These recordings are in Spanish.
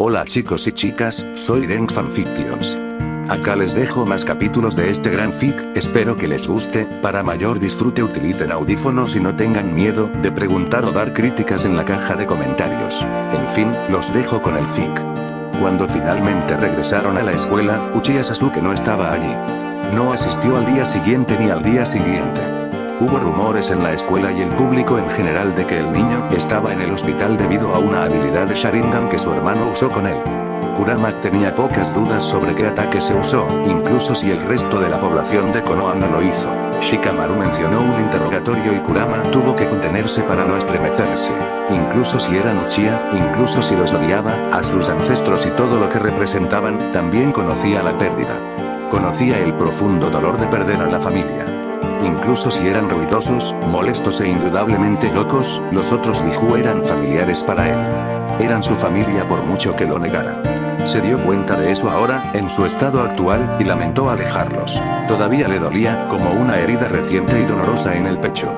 Hola chicos y chicas, soy Denk Fanfictions. Acá les dejo más capítulos de este gran fic, espero que les guste. Para mayor disfrute utilicen audífonos y no tengan miedo de preguntar o dar críticas en la caja de comentarios. En fin, los dejo con el fic. Cuando finalmente regresaron a la escuela, Uchiha Sasuke no estaba allí. No asistió al día siguiente ni al día siguiente. Hubo rumores en la escuela y el público en general de que el niño estaba en el hospital debido a una habilidad de Sharingan que su hermano usó con él. Kurama tenía pocas dudas sobre qué ataque se usó, incluso si el resto de la población de Konoha no lo hizo. Shikamaru mencionó un interrogatorio y Kurama tuvo que contenerse para no estremecerse. Incluso si eran Uchiha, incluso si los odiaba, a sus ancestros y todo lo que representaban, también conocía la pérdida. Conocía el profundo dolor de perder a la familia. Incluso si eran ruidosos, molestos e indudablemente locos, los otros Biju eran familiares para él. Eran su familia por mucho que lo negara. Se dio cuenta de eso ahora, en su estado actual, y lamentó alejarlos. Todavía le dolía, como una herida reciente y dolorosa en el pecho.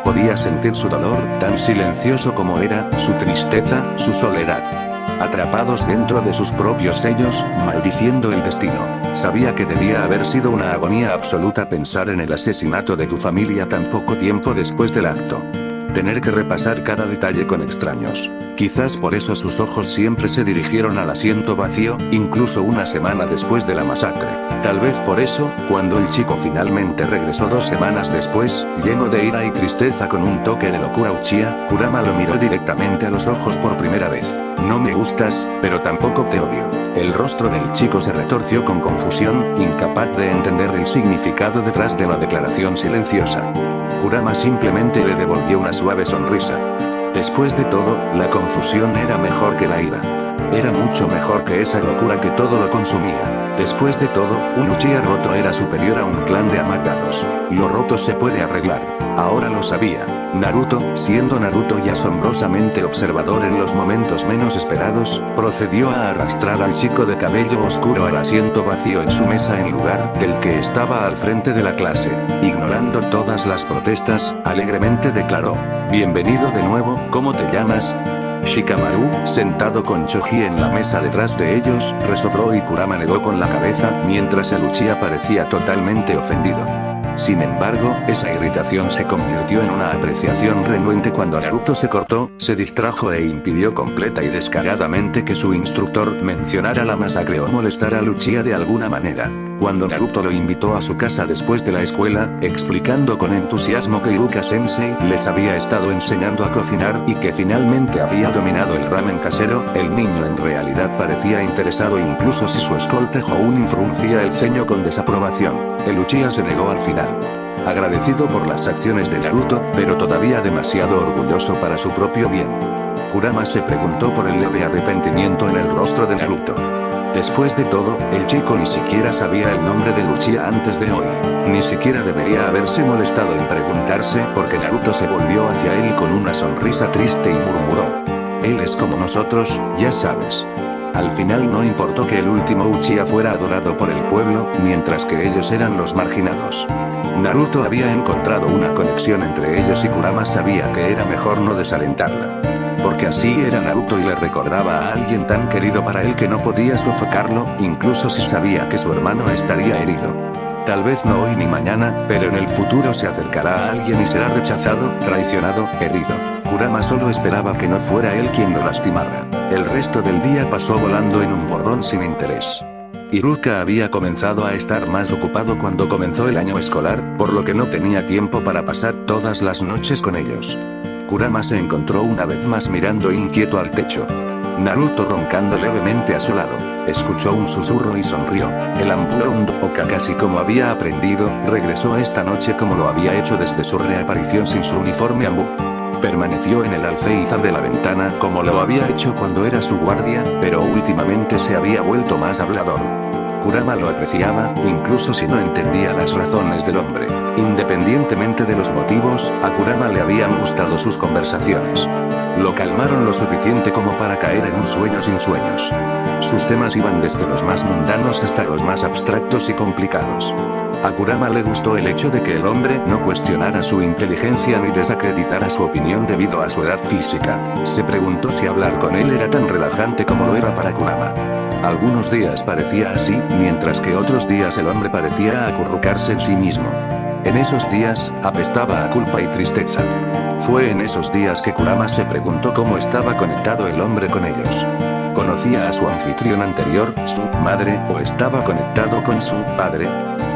Podía sentir su dolor, tan silencioso como era, su tristeza, su soledad. Atrapados dentro de sus propios sellos, maldiciendo el destino. Sabía que debía haber sido una agonía absoluta pensar en el asesinato de tu familia tan poco tiempo después del acto. Tener que repasar cada detalle con extraños. Quizás por eso sus ojos siempre se dirigieron al asiento vacío, incluso una semana después de la masacre. Tal vez por eso, cuando el chico finalmente regresó 2 semanas después, lleno de ira y tristeza con un toque de locura Uchiha, Kurama lo miró directamente a los ojos por primera vez. No me gustas, pero tampoco te odio. El rostro del chico se retorció con confusión, incapaz de entender el significado detrás de la declaración silenciosa. Kurama simplemente le devolvió una suave sonrisa. Después de todo, la confusión era mejor que la ira. Era mucho mejor que esa locura que todo lo consumía. Después de todo, un Uchiha roto era superior a un clan de amargados. Lo roto se puede arreglar. Ahora lo sabía. Naruto, siendo Naruto y asombrosamente observador en los momentos menos esperados, procedió a arrastrar al chico de cabello oscuro al asiento vacío en su mesa en lugar del que estaba al frente de la clase. Ignorando todas las protestas, alegremente declaró: "Bienvenido de nuevo, ¿cómo te llamas?". Shikamaru, sentado con Choji en la mesa detrás de ellos, resopló y Kurama negó con la cabeza, mientras el Uchiha parecía totalmente ofendido. Sin embargo, esa irritación se convirtió en una apreciación renuente cuando Naruto se cortó, se distrajo e impidió completa y descaradamente que su instructor mencionara la masacre o molestara a Uchiha de alguna manera. Cuando Naruto lo invitó a su casa después de la escuela, explicando con entusiasmo que Iruka-sensei les había estado enseñando a cocinar y que finalmente había dominado el ramen casero, el niño en realidad parecía interesado incluso si su escolta Jounin fruncía el ceño con desaprobación. El Uchiha se negó al final. Agradecido por las acciones de Naruto, pero todavía demasiado orgulloso para su propio bien. Kurama se preguntó por el leve arrepentimiento en el rostro de Naruto. Después de todo, el chico ni siquiera sabía el nombre de Uchiha antes de hoy. Ni siquiera debería haberse molestado en preguntarse porque Naruto se volvió hacia él con una sonrisa triste y murmuró: "Él es como nosotros, ya sabes". Al final no importó que el último Uchiha fuera adorado por el pueblo, mientras que ellos eran los marginados. Naruto había encontrado una conexión entre ellos y Kurama sabía que era mejor no desalentarla. Porque así era Naruto y le recordaba a alguien tan querido para él que no podía sofocarlo, incluso si sabía que su hermano estaría herido. Tal vez no hoy ni mañana, pero en el futuro se acercará a alguien y será rechazado, traicionado, herido. Kurama solo esperaba que no fuera él quien lo lastimara. El resto del día pasó volando en un borrón sin interés. Iruka había comenzado a estar más ocupado cuando comenzó el año escolar, por lo que no tenía tiempo para pasar todas las noches con ellos. Kurama se encontró una vez más mirando inquieto al techo. Naruto roncando levemente a su lado. Escuchó un susurro y sonrió. El Ambulando o Kakashi como había aprendido, regresó esta noche como lo había hecho desde su reaparición sin su uniforme Ambu. Permaneció en el alféizar de la ventana como lo había hecho cuando era su guardia, pero últimamente se había vuelto más hablador. Kurama lo apreciaba, incluso si no entendía las razones del hombre. Independientemente de los motivos, a Kurama le habían gustado sus conversaciones. Lo calmaron lo suficiente como para caer en un sueño sin sueños. Sus temas iban desde los más mundanos hasta los más abstractos y complicados. A Kurama le gustó el hecho de que el hombre no cuestionara su inteligencia ni desacreditara su opinión debido a su edad física. Se preguntó si hablar con él era tan relajante como lo era para Kurama. Algunos días parecía así, mientras que otros días el hombre parecía acurrucarse en sí mismo. En esos días, apestaba a culpa y tristeza. Fue en esos días que Kurama se preguntó cómo estaba conectado el hombre con ellos. ¿Conocía a su anfitrión anterior, su madre, o estaba conectado con su padre?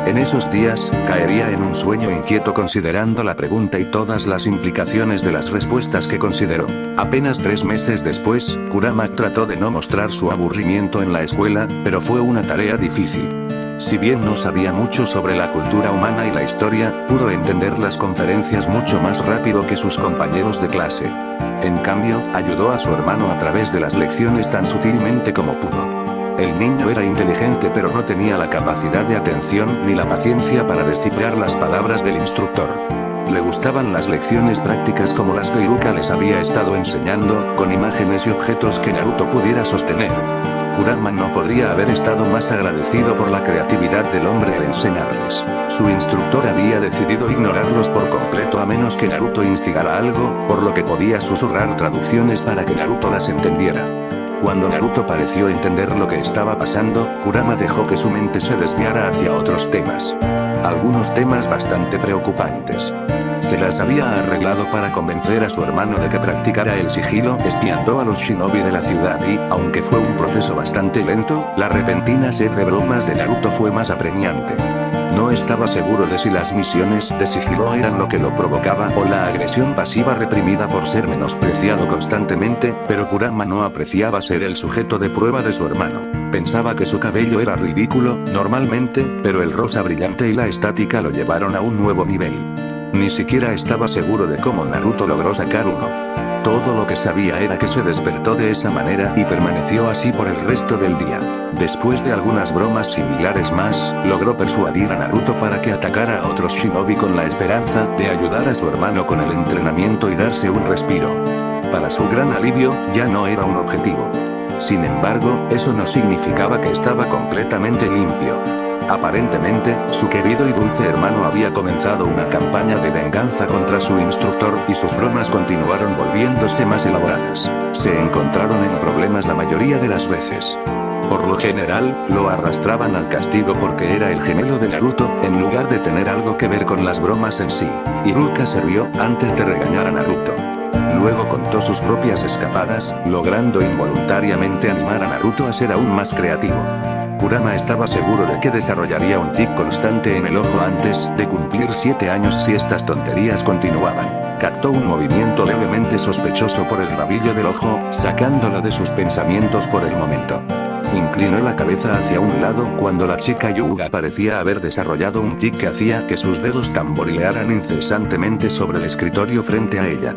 En esos días, caería en un sueño inquieto considerando la pregunta y todas las implicaciones de las respuestas que consideró. Apenas 3 meses después, Kurama trató de no mostrar su aburrimiento en la escuela, pero fue una tarea difícil. Si bien no sabía mucho sobre la cultura humana y la historia, pudo entender las conferencias mucho más rápido que sus compañeros de clase. En cambio, ayudó a su hermano a través de las lecciones tan sutilmente como pudo. El niño era inteligente pero no tenía la capacidad de atención ni la paciencia para descifrar las palabras del instructor. Le gustaban las lecciones prácticas como las que Iruka les había estado enseñando, con imágenes y objetos que Naruto pudiera sostener. Kurama no podría haber estado más agradecido por la creatividad del hombre al enseñarles. Su instructor había decidido ignorarlos por completo a menos que Naruto instigara algo, por lo que podía susurrar traducciones para que Naruto las entendiera. Cuando Naruto pareció entender lo que estaba pasando, Kurama dejó que su mente se desviara hacia otros temas. Algunos temas bastante preocupantes. Se las había arreglado para convencer a su hermano de que practicara el sigilo espiando a los shinobi de la ciudad y, aunque fue un proceso bastante lento, la repentina sed de bromas de Naruto fue más apremiante. No estaba seguro de si las misiones de sigilo eran lo que lo provocaba o la agresión pasiva reprimida por ser menospreciado constantemente, pero Kurama no apreciaba ser el sujeto de prueba de su hermano. Pensaba que su cabello era ridículo, normalmente, pero el rosa brillante y la estática lo llevaron a un nuevo nivel. Ni siquiera estaba seguro de cómo Naruto logró sacar uno. Todo lo que sabía era que se despertó de esa manera y permaneció así por el resto del día. Después de algunas bromas similares más, logró persuadir a Naruto para que atacara a otros shinobi con la esperanza de ayudar a su hermano con el entrenamiento y darse un respiro. Para su gran alivio, ya no era un objetivo. Sin embargo, eso no significaba que estaba completamente limpio. Aparentemente, su querido y dulce hermano había comenzado una campaña de venganza contra su instructor y sus bromas continuaron volviéndose más elaboradas. Se encontraron en problemas la mayoría de las veces. Por lo general, lo arrastraban al castigo porque era el gemelo de Naruto, en lugar de tener algo que ver con las bromas en sí. Iruka se rió antes de regañar a Naruto. Luego contó sus propias escapadas, logrando involuntariamente animar a Naruto a ser aún más creativo. Kurama estaba seguro de que desarrollaría un tic constante en el ojo antes de cumplir 7 años si estas tonterías continuaban. Captó un movimiento levemente sospechoso por el rabillo del ojo, sacándolo de sus pensamientos por el momento. Inclinó la cabeza hacia un lado cuando la chica Yuga parecía haber desarrollado un tic que hacía que sus dedos tamborilearan incesantemente sobre el escritorio frente a ella.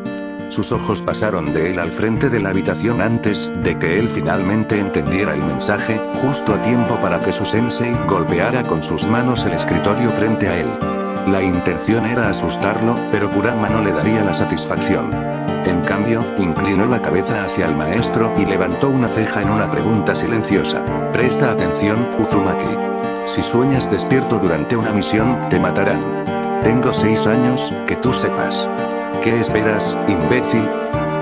Sus ojos pasaron de él al frente de la habitación antes de que él finalmente entendiera el mensaje, justo a tiempo para que su sensei golpeara con sus manos el escritorio frente a él. La intención era asustarlo, pero Kurama no le daría la satisfacción. En cambio, inclinó la cabeza hacia el maestro y levantó una ceja en una pregunta silenciosa. Presta atención, Uzumaki. Si sueñas despierto durante una misión, te matarán. Tengo 6 años, que tú sepas. ¿Qué esperas, imbécil?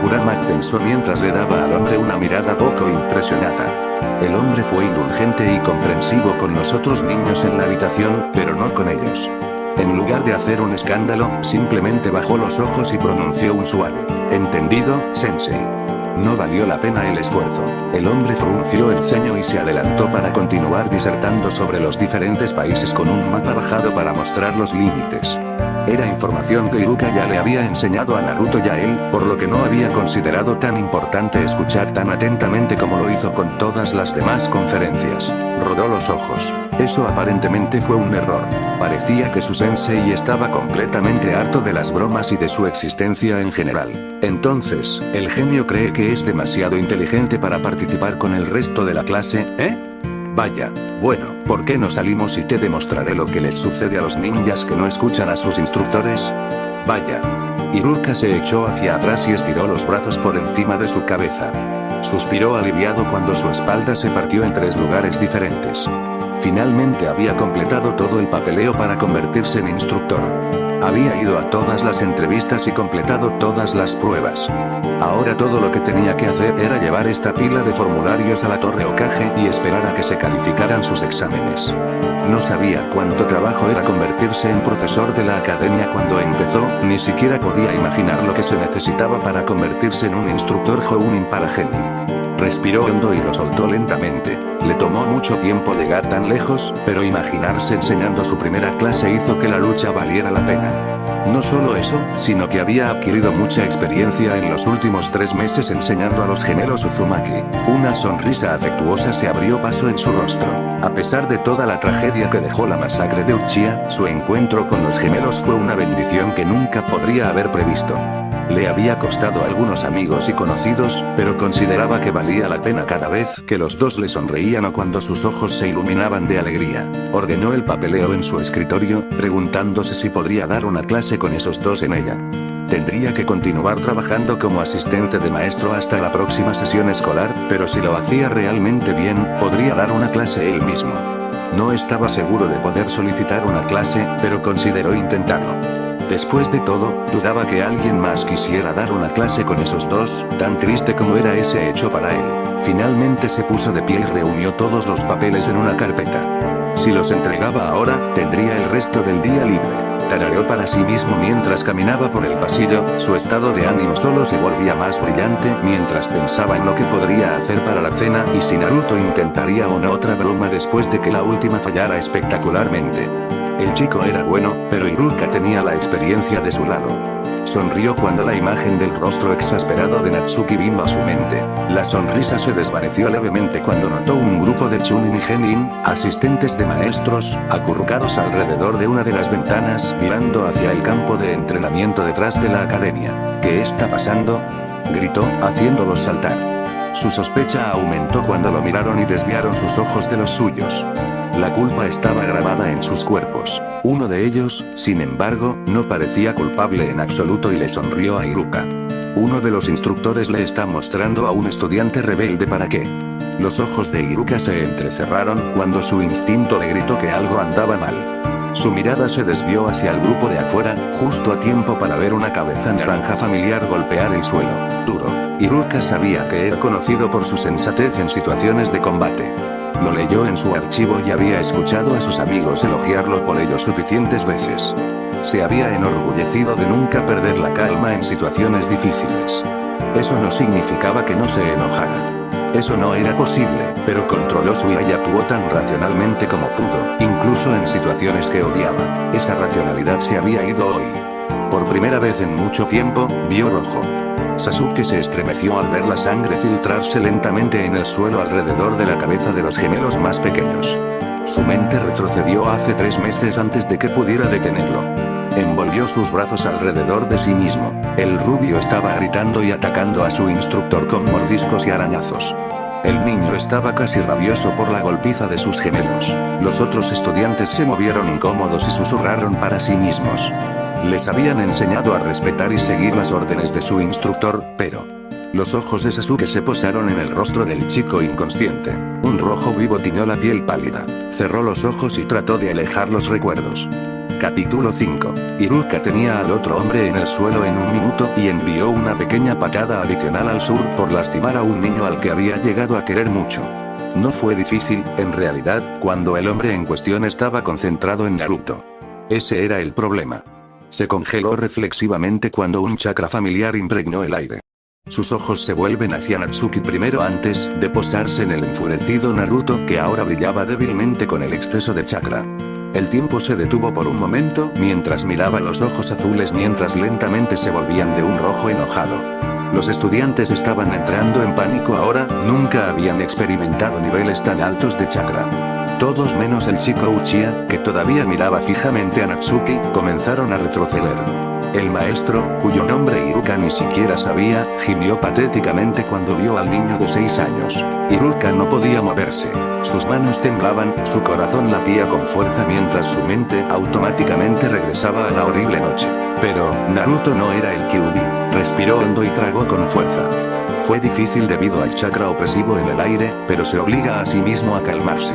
Kurama pensó mientras le daba al hombre una mirada poco impresionada. El hombre fue indulgente y comprensivo con los otros niños en la habitación, pero no con ellos. En lugar de hacer un escándalo, simplemente bajó los ojos y pronunció un suave: «Entendido, sensei». No valió la pena el esfuerzo. El hombre frunció el ceño y se adelantó para continuar disertando sobre los diferentes países con un mapa bajado para mostrar los límites. Era información que Iruka ya le había enseñado a Naruto y a él, por lo que no había considerado tan importante escuchar tan atentamente como lo hizo con todas las demás conferencias. Rodó los ojos. Eso aparentemente fue un error. Parecía que su sensei estaba completamente harto de las bromas y de su existencia en general. Entonces, ¿el genio cree que es demasiado inteligente para participar con el resto de la clase, Vaya. Bueno, ¿por qué no salimos y te demostraré lo que les sucede a los ninjas que no escuchan a sus instructores? Vaya. Iruka se echó hacia atrás y estiró los brazos por encima de su cabeza. Suspiró aliviado cuando su espalda se partió en 3 lugares diferentes. Finalmente había completado todo el papeleo para convertirse en instructor. Había ido a todas las entrevistas y completado todas las pruebas. Ahora todo lo que tenía que hacer era llevar esta pila de formularios a la Torre Hokage y esperar a que se calificaran sus exámenes. No sabía cuánto trabajo era convertirse en profesor de la academia cuando empezó, ni siquiera podía imaginar lo que se necesitaba para convertirse en un instructor Jounin para Genin. Respiró hondo y lo soltó lentamente. Le tomó mucho tiempo llegar tan lejos, pero imaginarse enseñando su primera clase hizo que la lucha valiera la pena. No solo eso, sino que había adquirido mucha experiencia en los últimos 3 meses enseñando a los gemelos Uzumaki. Una sonrisa afectuosa se abrió paso en su rostro. A pesar de toda la tragedia que dejó la masacre de Uchiha, su encuentro con los gemelos fue una bendición que nunca podría haber previsto. Le había costado a algunos amigos y conocidos, pero consideraba que valía la pena cada vez que los dos le sonreían o cuando sus ojos se iluminaban de alegría. Ordenó el papeleo en su escritorio, preguntándose si podría dar una clase con esos dos en ella. Tendría que continuar trabajando como asistente de maestro hasta la próxima sesión escolar, pero si lo hacía realmente bien, podría dar una clase él mismo. No estaba seguro de poder solicitar una clase, pero consideró intentarlo. Después de todo, dudaba que alguien más quisiera dar una clase con esos dos, tan triste como era ese hecho para él. Finalmente se puso de pie y reunió todos los papeles en una carpeta. Si los entregaba ahora, tendría el resto del día libre. Tarareó para sí mismo mientras caminaba por el pasillo, su estado de ánimo solo se volvía más brillante mientras pensaba en lo que podría hacer para la cena y si Naruto intentaría o no otra broma después de que la última fallara espectacularmente. El chico era bueno, pero Iruka tenía la experiencia de su lado. Sonrió cuando la imagen del rostro exasperado de Natsuki vino a su mente. La sonrisa se desvaneció levemente cuando notó un grupo de Chunin y Genin, asistentes de maestros, acurrucados alrededor de una de las ventanas, mirando hacia el campo de entrenamiento detrás de la academia. ¿Qué está pasando?, gritó, haciéndolos saltar. Su sospecha aumentó cuando lo miraron y desviaron sus ojos de los suyos. La culpa estaba grabada en sus cuerpos. Uno de ellos, sin embargo, no parecía culpable en absoluto y le sonrió a Iruka. Uno de los instructores le está mostrando a un estudiante rebelde para qué. Los ojos de Iruka se entrecerraron cuando su instinto le gritó que algo andaba mal. Su mirada se desvió hacia el grupo de afuera, justo a tiempo para ver una cabeza naranja familiar golpear el suelo, duro. Iruka sabía que era conocido por su sensatez en situaciones de combate. Lo leyó en su archivo y había escuchado a sus amigos elogiarlo por ello suficientes veces. Se había enorgullecido de nunca perder la calma en situaciones difíciles. Eso no significaba que no se enojara. Eso no era posible, pero controló su ira y actuó tan racionalmente como pudo, incluso en situaciones que odiaba. Esa racionalidad se había ido hoy. Por primera vez en mucho tiempo, vio rojo. Sasuke se estremeció al ver la sangre filtrarse lentamente en el suelo alrededor de la cabeza de los gemelos más pequeños. Su mente retrocedió hace 3 meses antes de que pudiera detenerlo. Envolvió sus brazos alrededor de sí mismo. El rubio estaba gritando y atacando a su instructor con mordiscos y arañazos. El niño estaba casi rabioso por la golpiza de sus gemelos. Los otros estudiantes se movieron incómodos y susurraron para sí mismos. Les habían enseñado a respetar y seguir las órdenes de su instructor, pero... Los ojos de Sasuke se posaron en el rostro del chico inconsciente. Un rojo vivo tiñó la piel pálida. Cerró los ojos y trató de alejar los recuerdos. Capítulo 5. Iruka tenía al otro hombre en el suelo en 1 minuto y envió una pequeña patada adicional al sur por lastimar a un niño al que había llegado a querer mucho. No fue difícil, en realidad, cuando el hombre en cuestión estaba concentrado en Naruto. Ese era el problema. Se congeló reflexivamente cuando un chakra familiar impregnó el aire. Sus ojos se vuelven hacia Natsuki primero antes de posarse en el enfurecido Naruto que ahora brillaba débilmente con el exceso de chakra. El tiempo se detuvo por un momento mientras miraba los ojos azules mientras lentamente se volvían de un rojo enojado. Los estudiantes estaban entrando en pánico ahora, nunca habían experimentado niveles tan altos de chakra. Todos menos el chico Uchiha, que todavía miraba fijamente a Natsuki, comenzaron a retroceder. El maestro, cuyo nombre Iruka ni siquiera sabía, gimió patéticamente cuando vio al niño de 6 años. Iruka no podía moverse. Sus manos temblaban, su corazón latía con fuerza mientras su mente automáticamente regresaba a la horrible noche. Pero, Naruto no era el Kyuubi. Respiró hondo y tragó con fuerza. Fue difícil debido al chakra opresivo en el aire, pero se obliga a sí mismo a calmarse.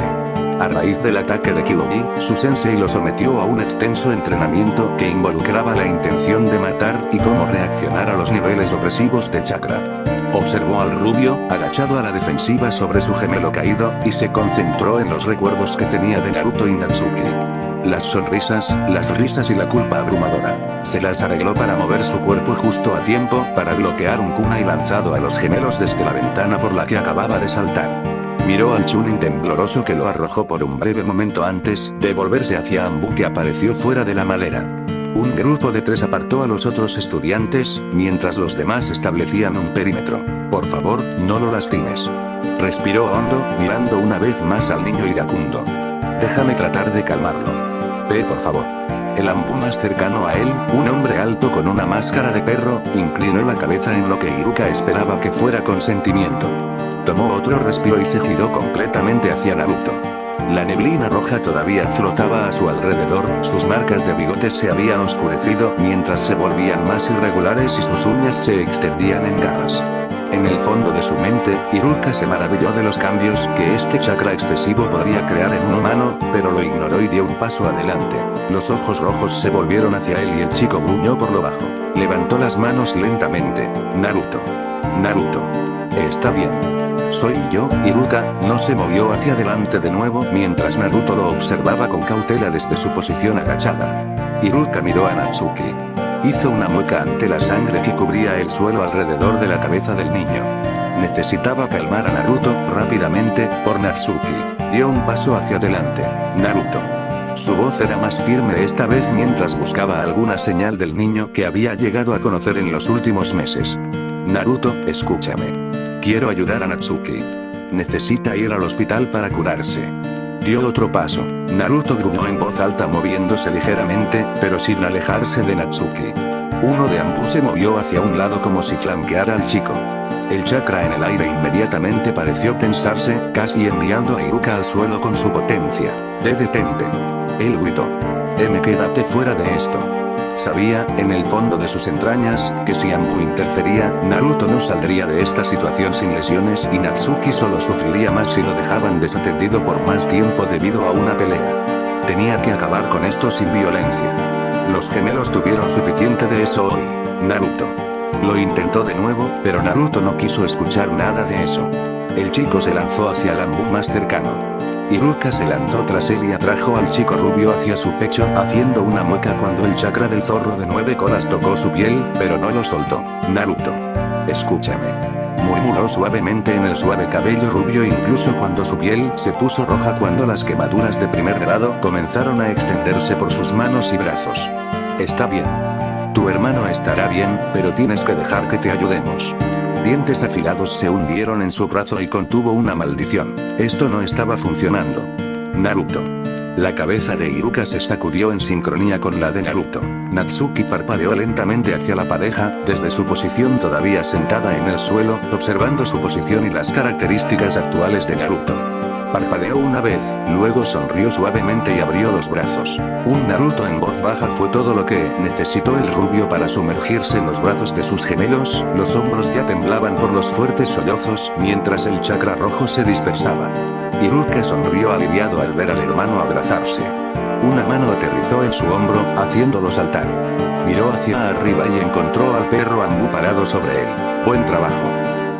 A raíz del ataque de Kyuubi, su sensei lo sometió a un extenso entrenamiento que involucraba la intención de matar y cómo reaccionar a los niveles opresivos de chakra. Observó al rubio, agachado a la defensiva sobre su gemelo caído, y se concentró en los recuerdos que tenía de Naruto y Natsuki. Las sonrisas, las risas y la culpa abrumadora. Se las arregló para mover su cuerpo justo a tiempo para bloquear un kunai lanzado a los gemelos desde la ventana por la que acababa de saltar. Miró al Chunin tembloroso que lo arrojó por un breve momento antes de volverse hacia Anbu, que apareció fuera de la madera. Un grupo de 3 apartó a los otros estudiantes, mientras los demás establecían un perímetro. Por favor, no lo lastimes. Respiró hondo, mirando una vez más al niño iracundo. Déjame tratar de calmarlo. Ve, por favor. El Anbu más cercano a él, un hombre alto con una máscara de perro, inclinó la cabeza en lo que Iruka esperaba que fuera consentimiento. Tomó otro respiro y se giró completamente hacia Naruto. La neblina roja todavía flotaba a su alrededor, sus marcas de bigotes se habían oscurecido mientras se volvían más irregulares y sus uñas se extendían en garras. En el fondo de su mente, Iruka se maravilló de los cambios que este chakra excesivo podría crear en un humano, pero lo ignoró y dio un paso adelante. Los ojos rojos se volvieron hacia él y el chico gruñó por lo bajo. Levantó las manos lentamente. Naruto. Naruto. Está bien. Soy yo. Iruka no se movió hacia adelante de nuevo mientras Naruto lo observaba con cautela desde su posición agachada. Iruka miró a Natsuki. Hizo una mueca ante la sangre que cubría el suelo alrededor de la cabeza del niño. Necesitaba calmar a Naruto rápidamente, por Natsuki. Dio un paso hacia adelante. Naruto. Su voz era más firme esta vez mientras buscaba alguna señal del niño que había llegado a conocer en los últimos meses. Naruto, escúchame. Quiero ayudar a Natsuki. Necesita ir al hospital para curarse. Dio otro paso. Naruto gruñó en voz alta moviéndose ligeramente, pero sin alejarse de Natsuki. Uno de ambos se movió hacia un lado como si flanqueara al chico. El chakra en el aire inmediatamente pareció tensarse, casi enviando a Iruka al suelo con su potencia. Detente. Él gritó. Quédate fuera de esto. Sabía, en el fondo de sus entrañas, que si Anbu interfería, Naruto no saldría de esta situación sin lesiones y Natsuki solo sufriría más si lo dejaban desatendido por más tiempo debido a una pelea. Tenía que acabar con esto sin violencia. Los gemelos tuvieron suficiente de eso hoy. Naruto. Lo intentó de nuevo, pero Naruto no quiso escuchar nada de eso. El chico se lanzó hacia el Anbu más cercano. Iruka se lanzó tras él y atrajo al chico rubio hacia su pecho, haciendo una mueca cuando el chakra del zorro de 9 colas tocó su piel, pero no lo soltó. Naruto. Escúchame. Murmuró suavemente en el suave cabello rubio incluso cuando su piel se puso roja cuando las quemaduras de primer grado comenzaron a extenderse por sus manos y brazos. Está bien. Tu hermano estará bien, pero tienes que dejar que te ayudemos. Dientes afilados se hundieron en su brazo y contuvo una maldición. Esto no estaba funcionando. Naruto. La cabeza de Iruka se sacudió en sincronía con la de Naruto. Natsuki parpadeó lentamente hacia la pareja, desde su posición todavía sentada en el suelo, observando su posición y las características actuales de Naruto. Parpadeó una vez, luego sonrió suavemente y abrió los brazos. Un Naruto en voz baja fue todo lo que necesitó el rubio para sumergirse en los brazos de sus gemelos, los hombros ya temblaban por los fuertes sollozos, mientras el chakra rojo se dispersaba. Iruka sonrió aliviado al ver al hermano abrazarse. Una mano aterrizó en su hombro, haciéndolo saltar. Miró hacia arriba y encontró al perro Anbu parado sobre él. Buen trabajo.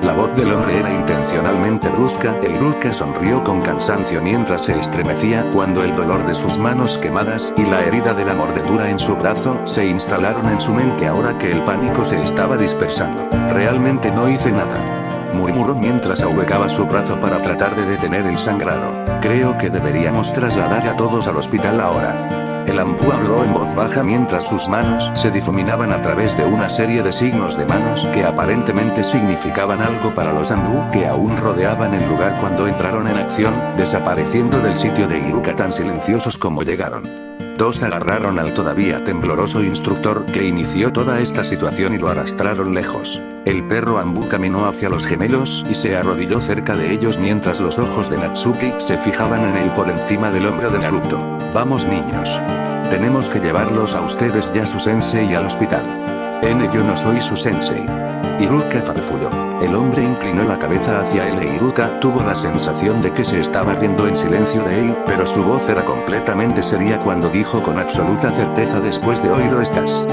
La voz del hombre era intencionalmente brusca e Iruka sonrió con cansancio mientras se estremecía cuando el dolor de sus manos quemadas y la herida de la mordedura en su brazo se instalaron en su mente ahora que el pánico se estaba dispersando. Realmente no hice nada. Murmuró mientras ahuecaba su brazo para tratar de detener el sangrado. Creo que deberíamos trasladar a todos al hospital ahora. El Anbu habló en voz baja mientras sus manos se difuminaban a través de una serie de signos de manos que aparentemente significaban algo para los Anbu que aún rodeaban el lugar cuando entraron en acción, desapareciendo del sitio de Iruka tan silenciosos como llegaron. Dos agarraron al todavía tembloroso instructor que inició toda esta situación y lo arrastraron lejos. El perro Anbu caminó hacia los gemelos y se arrodilló cerca de ellos mientras los ojos de Natsuki se fijaban en él por encima del hombro de Naruto. Vamos niños. Tenemos que llevarlos a ustedes y a su sensei al hospital. Yo no soy su sensei. Iruka farfulló. El hombre inclinó la cabeza hacia él e Iruka tuvo la sensación de que se estaba riendo en silencio de él, pero su voz era completamente seria cuando dijo con absoluta certeza: después de hoy lo estás.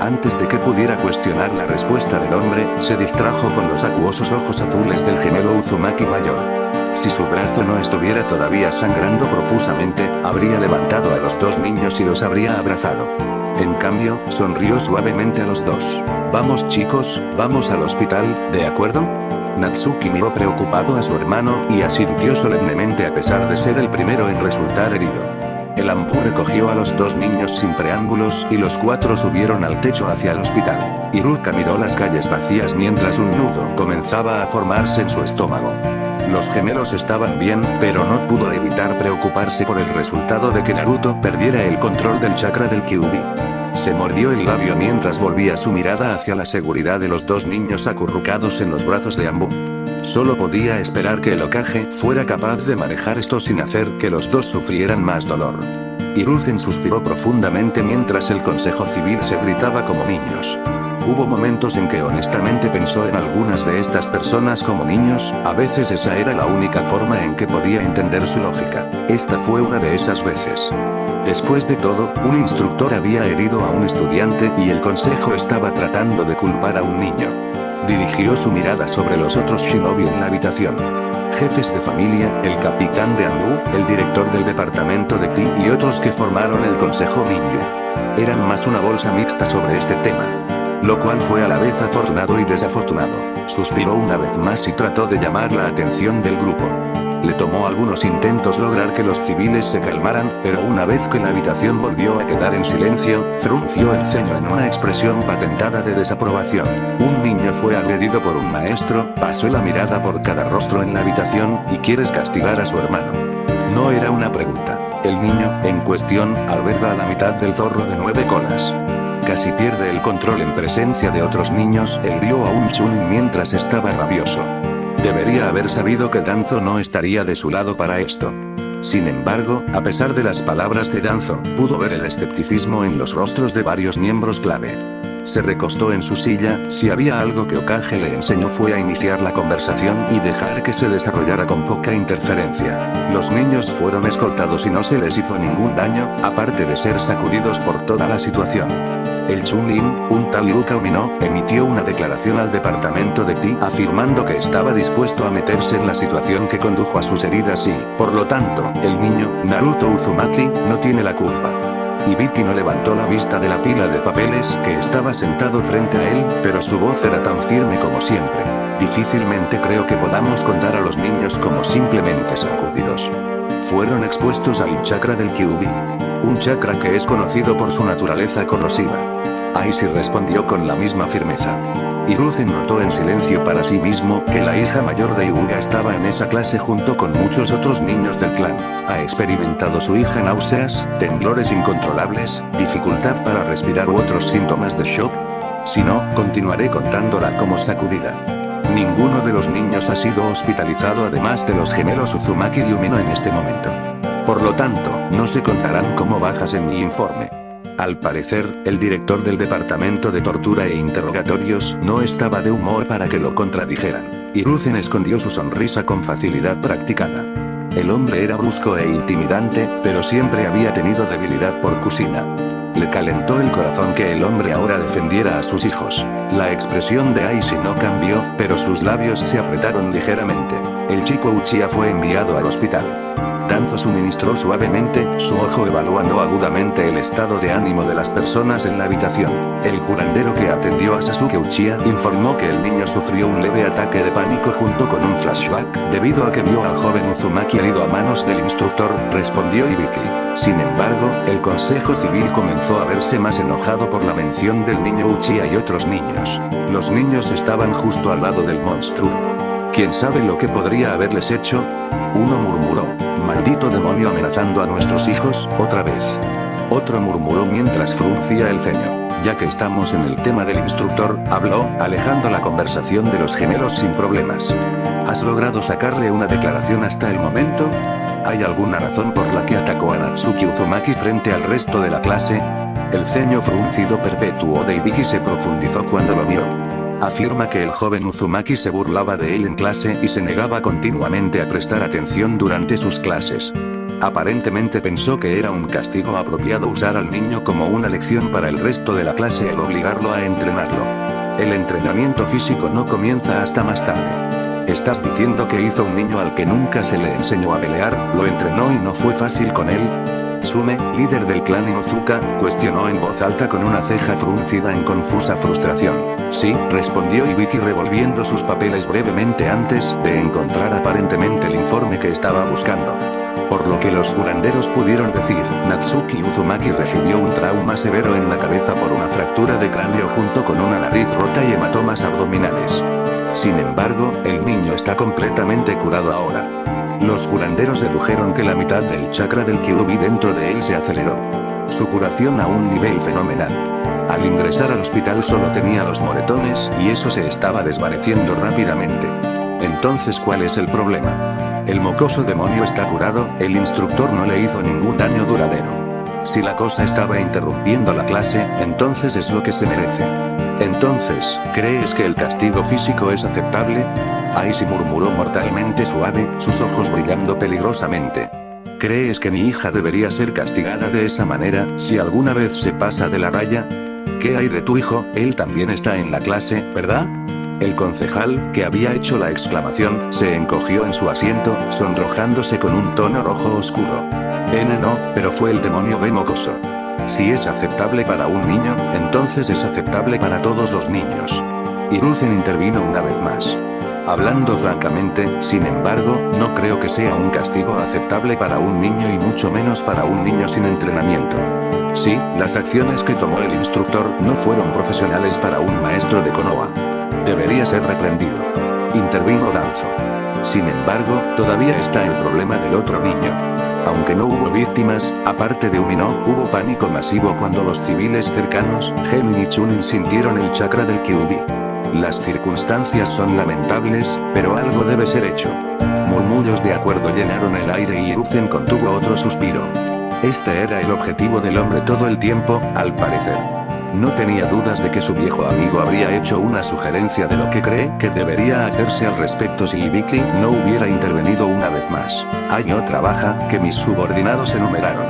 Antes de que pudiera cuestionar la respuesta del hombre, se distrajo con los acuosos ojos azules del gemelo Uzumaki mayor. Si su brazo no estuviera todavía sangrando profusamente, habría levantado a los dos niños y los habría abrazado. En cambio, sonrió suavemente a los dos. Vamos chicos, vamos al hospital, ¿de acuerdo? Natsuki miró preocupado a su hermano y asintió solemnemente a pesar de ser el primero en resultar herido. El Ambu recogió a los dos niños sin preámbulos y los cuatro subieron al techo hacia el hospital. Iruka miró las calles vacías mientras un nudo comenzaba a formarse en su estómago. Los gemelos estaban bien, pero no pudo evitar preocuparse por el resultado de que Naruto perdiera el control del chakra del Kyuubi. Se mordió el labio mientras volvía su mirada hacia la seguridad de los dos niños acurrucados en los brazos de Ambu. Solo podía esperar que el Hokage fuera capaz de manejar esto sin hacer que los dos sufrieran más dolor. Hiruzen suspiró profundamente mientras el Consejo Civil se gritaba como niños. Hubo momentos en que honestamente pensó en algunas de estas personas como niños, a veces esa era la única forma en que podía entender su lógica. Esta fue una de esas veces. Después de todo, un instructor había herido a un estudiante y el consejo estaba tratando de culpar a un niño. Dirigió su mirada sobre los otros shinobi en la habitación. Jefes de familia, el capitán de Ambu, el director del departamento de Ki y otros que formaron el consejo Ninju. Eran más una bolsa mixta sobre este tema. Lo cual fue a la vez afortunado y desafortunado. Suspiró una vez más y trató de llamar la atención del grupo. Le tomó algunos intentos lograr que los civiles se calmaran, pero una vez que la habitación volvió a quedar en silencio, frunció el ceño en una expresión patentada de desaprobación. Un niño fue agredido por un maestro, pasó la mirada por cada rostro en la habitación, y quieres castigar a su hermano. No era una pregunta. El niño, en cuestión, alberga a la mitad del zorro de 9 colas. Casi pierde el control en presencia de otros niños e hirió a un chunin mientras estaba rabioso. Debería haber sabido que Danzo no estaría de su lado para esto. Sin embargo, a pesar de las palabras de Danzo, pudo ver el escepticismo en los rostros de varios miembros clave. Se recostó en su silla. Si había algo que Hokage le enseñó fue a iniciar la conversación y dejar que se desarrollara con poca interferencia. Los niños fueron escoltados y no se les hizo ningún daño, aparte de ser sacudidos por toda la situación. El Chunin, un tal Iruka Umino, emitió una declaración al departamento de Ki afirmando que estaba dispuesto a meterse en la situación que condujo a sus heridas y, por lo tanto, el niño, Naruto Uzumaki, no tiene la culpa. Ibiki no levantó la vista de la pila de papeles que estaba sentado frente a él, pero su voz era tan firme como siempre. Difícilmente creo que podamos contar a los niños como simplemente sacudidos. Fueron expuestos al chakra del Kyuubi. Un chakra que es conocido por su naturaleza corrosiva. Aishi respondió con la misma firmeza. Hiruzen notó en silencio para sí mismo que la hija mayor de Hyuga estaba en esa clase junto con muchos otros niños del clan. ¿Ha experimentado su hija náuseas, temblores incontrolables, dificultad para respirar u otros síntomas de shock? Si no, continuaré contándola como sacudida. Ninguno de los niños ha sido hospitalizado además de los gemelos Uzumaki y Umino en este momento. Por lo tanto, no se contarán como bajas en mi informe. Al parecer, el director del departamento de tortura e interrogatorios no estaba de humor para que lo contradijeran. Hiruzen escondió su sonrisa con facilidad practicada. El hombre era brusco e intimidante, pero siempre había tenido debilidad por Kusina. Le calentó el corazón que el hombre ahora defendiera a sus hijos. La expresión de Aishi no cambió, pero sus labios se apretaron ligeramente. El chico Uchiha fue enviado al hospital. Danzo suministró suavemente, su ojo evaluando agudamente el estado de ánimo de las personas en la habitación. El curandero que atendió a Sasuke Uchiha informó que el niño sufrió un leve ataque de pánico junto con un flashback, debido a que vio al joven Uzumaki herido a manos del instructor, respondió Ibiki. Sin embargo, el Consejo Civil comenzó a verse más enojado por la mención del niño Uchiha y otros niños. Los niños estaban justo al lado del monstruo. ¿Quién sabe lo que podría haberles hecho? Uno murmuró. Maldito demonio amenazando a nuestros hijos, otra vez. Otro murmuró mientras fruncía el ceño. Ya que estamos en el tema del instructor, habló, alejando la conversación de los gemelos sin problemas. ¿Has logrado sacarle una declaración hasta el momento? ¿Hay alguna razón por la que atacó a Natsuki Uzumaki frente al resto de la clase? El ceño fruncido perpetuo de Ibiki se profundizó cuando lo miró. Afirma que el joven Uzumaki se burlaba de él en clase y se negaba continuamente a prestar atención durante sus clases. Aparentemente pensó que era un castigo apropiado usar al niño como una lección para el resto de la clase al obligarlo a entrenarlo. El entrenamiento físico no comienza hasta más tarde. ¿Estás diciendo que hizo un niño al que nunca se le enseñó a pelear, lo entrenó y no fue fácil con él? Tsume, líder del clan Inuzuka, cuestionó en voz alta con una ceja fruncida en confusa frustración. Sí, respondió Ibiki revolviendo sus papeles brevemente antes de encontrar aparentemente el informe que estaba buscando. Por lo que los curanderos pudieron decir, Natsuki Uzumaki recibió un trauma severo en la cabeza por una fractura de cráneo junto con una nariz rota y hematomas abdominales. Sin embargo, el niño está completamente curado ahora. Los curanderos dedujeron que la mitad del chakra del Kyuubi dentro de él se aceleró. Su curación a un nivel fenomenal. Al ingresar al hospital solo tenía los moretones y eso se estaba desvaneciendo rápidamente. Entonces, ¿cuál es el problema? El mocoso demonio está curado, el instructor no le hizo ningún daño duradero. Si la cosa estaba interrumpiendo la clase, entonces es lo que se merece. Entonces, ¿crees que el castigo físico es aceptable? Aishi murmuró mortalmente suave, sus ojos brillando peligrosamente. ¿Crees que mi hija debería ser castigada de esa manera, si alguna vez se pasa de la raya? ¿Qué hay de tu hijo? Él también está en la clase, ¿verdad? El concejal, que había hecho la exclamación, se encogió en su asiento, sonrojándose con un tono rojo oscuro. No, pero fue el demonio B mocoso. Si es aceptable para un niño, entonces es aceptable para todos los niños. Hiruzen intervino una vez más. Hablando francamente, sin embargo, no creo que sea un castigo aceptable para un niño y mucho menos para un niño sin entrenamiento. Sí, las acciones que tomó el instructor no fueron profesionales para un maestro de Konoha. Debería ser reprendido. Intervino Danzo. Sin embargo, todavía está el problema del otro niño. Aunque no hubo víctimas, aparte de Umino, hubo pánico masivo cuando los civiles cercanos, Gemin y Chunin sintieron el chakra del Kyuubi. Las circunstancias son lamentables, pero algo debe ser hecho. Murmullos de acuerdo llenaron el aire y Hiruzen contuvo otro suspiro. Este era el objetivo del hombre todo el tiempo, al parecer. No tenía dudas de que su viejo amigo habría hecho una sugerencia de lo que cree que debería hacerse al respecto si Ibiki no hubiera intervenido una vez más. Hay otra baja que mis subordinados enumeraron.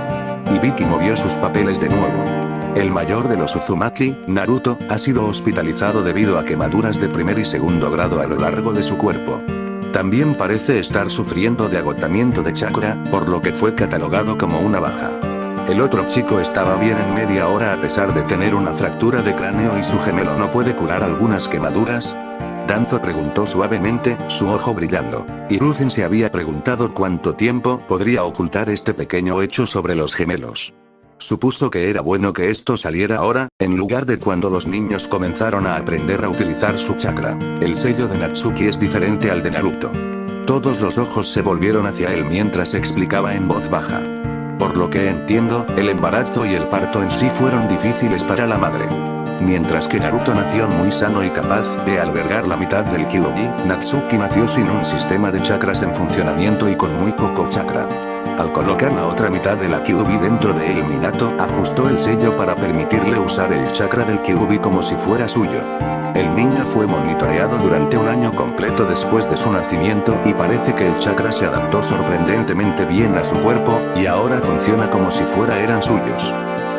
Ibiki movió sus papeles de nuevo. El mayor de los Uzumaki, Naruto, ha sido hospitalizado debido a quemaduras de primer y segundo grado a lo largo de su cuerpo. También parece estar sufriendo de agotamiento de chakra, por lo que fue catalogado como una baja. El otro chico estaba bien en media hora a pesar de tener una fractura de cráneo y su gemelo no puede curar algunas quemaduras. Danzo preguntó suavemente, su ojo brillando. Hiruzen se había preguntado cuánto tiempo podría ocultar este pequeño hecho sobre los gemelos. Supuso que era bueno que esto saliera ahora, en lugar de cuando los niños comenzaron a aprender a utilizar su chakra. El sello de Natsuki es diferente al de Naruto. Todos los ojos se volvieron hacia él mientras explicaba en voz baja. Por lo que entiendo, el embarazo y el parto en sí fueron difíciles para la madre. Mientras que Naruto nació muy sano y capaz de albergar la mitad del Kyuubi, Natsuki nació sin un sistema de chakras en funcionamiento y con muy poco chakra. Al colocar la otra mitad de la Kyuubi dentro de él, Minato ajustó el sello para permitirle usar el chakra del Kyuubi como si fuera suyo. El niño fue monitoreado durante un año completo después de su nacimiento y parece que el chakra se adaptó sorprendentemente bien a su cuerpo, y ahora funciona como si eran suyos.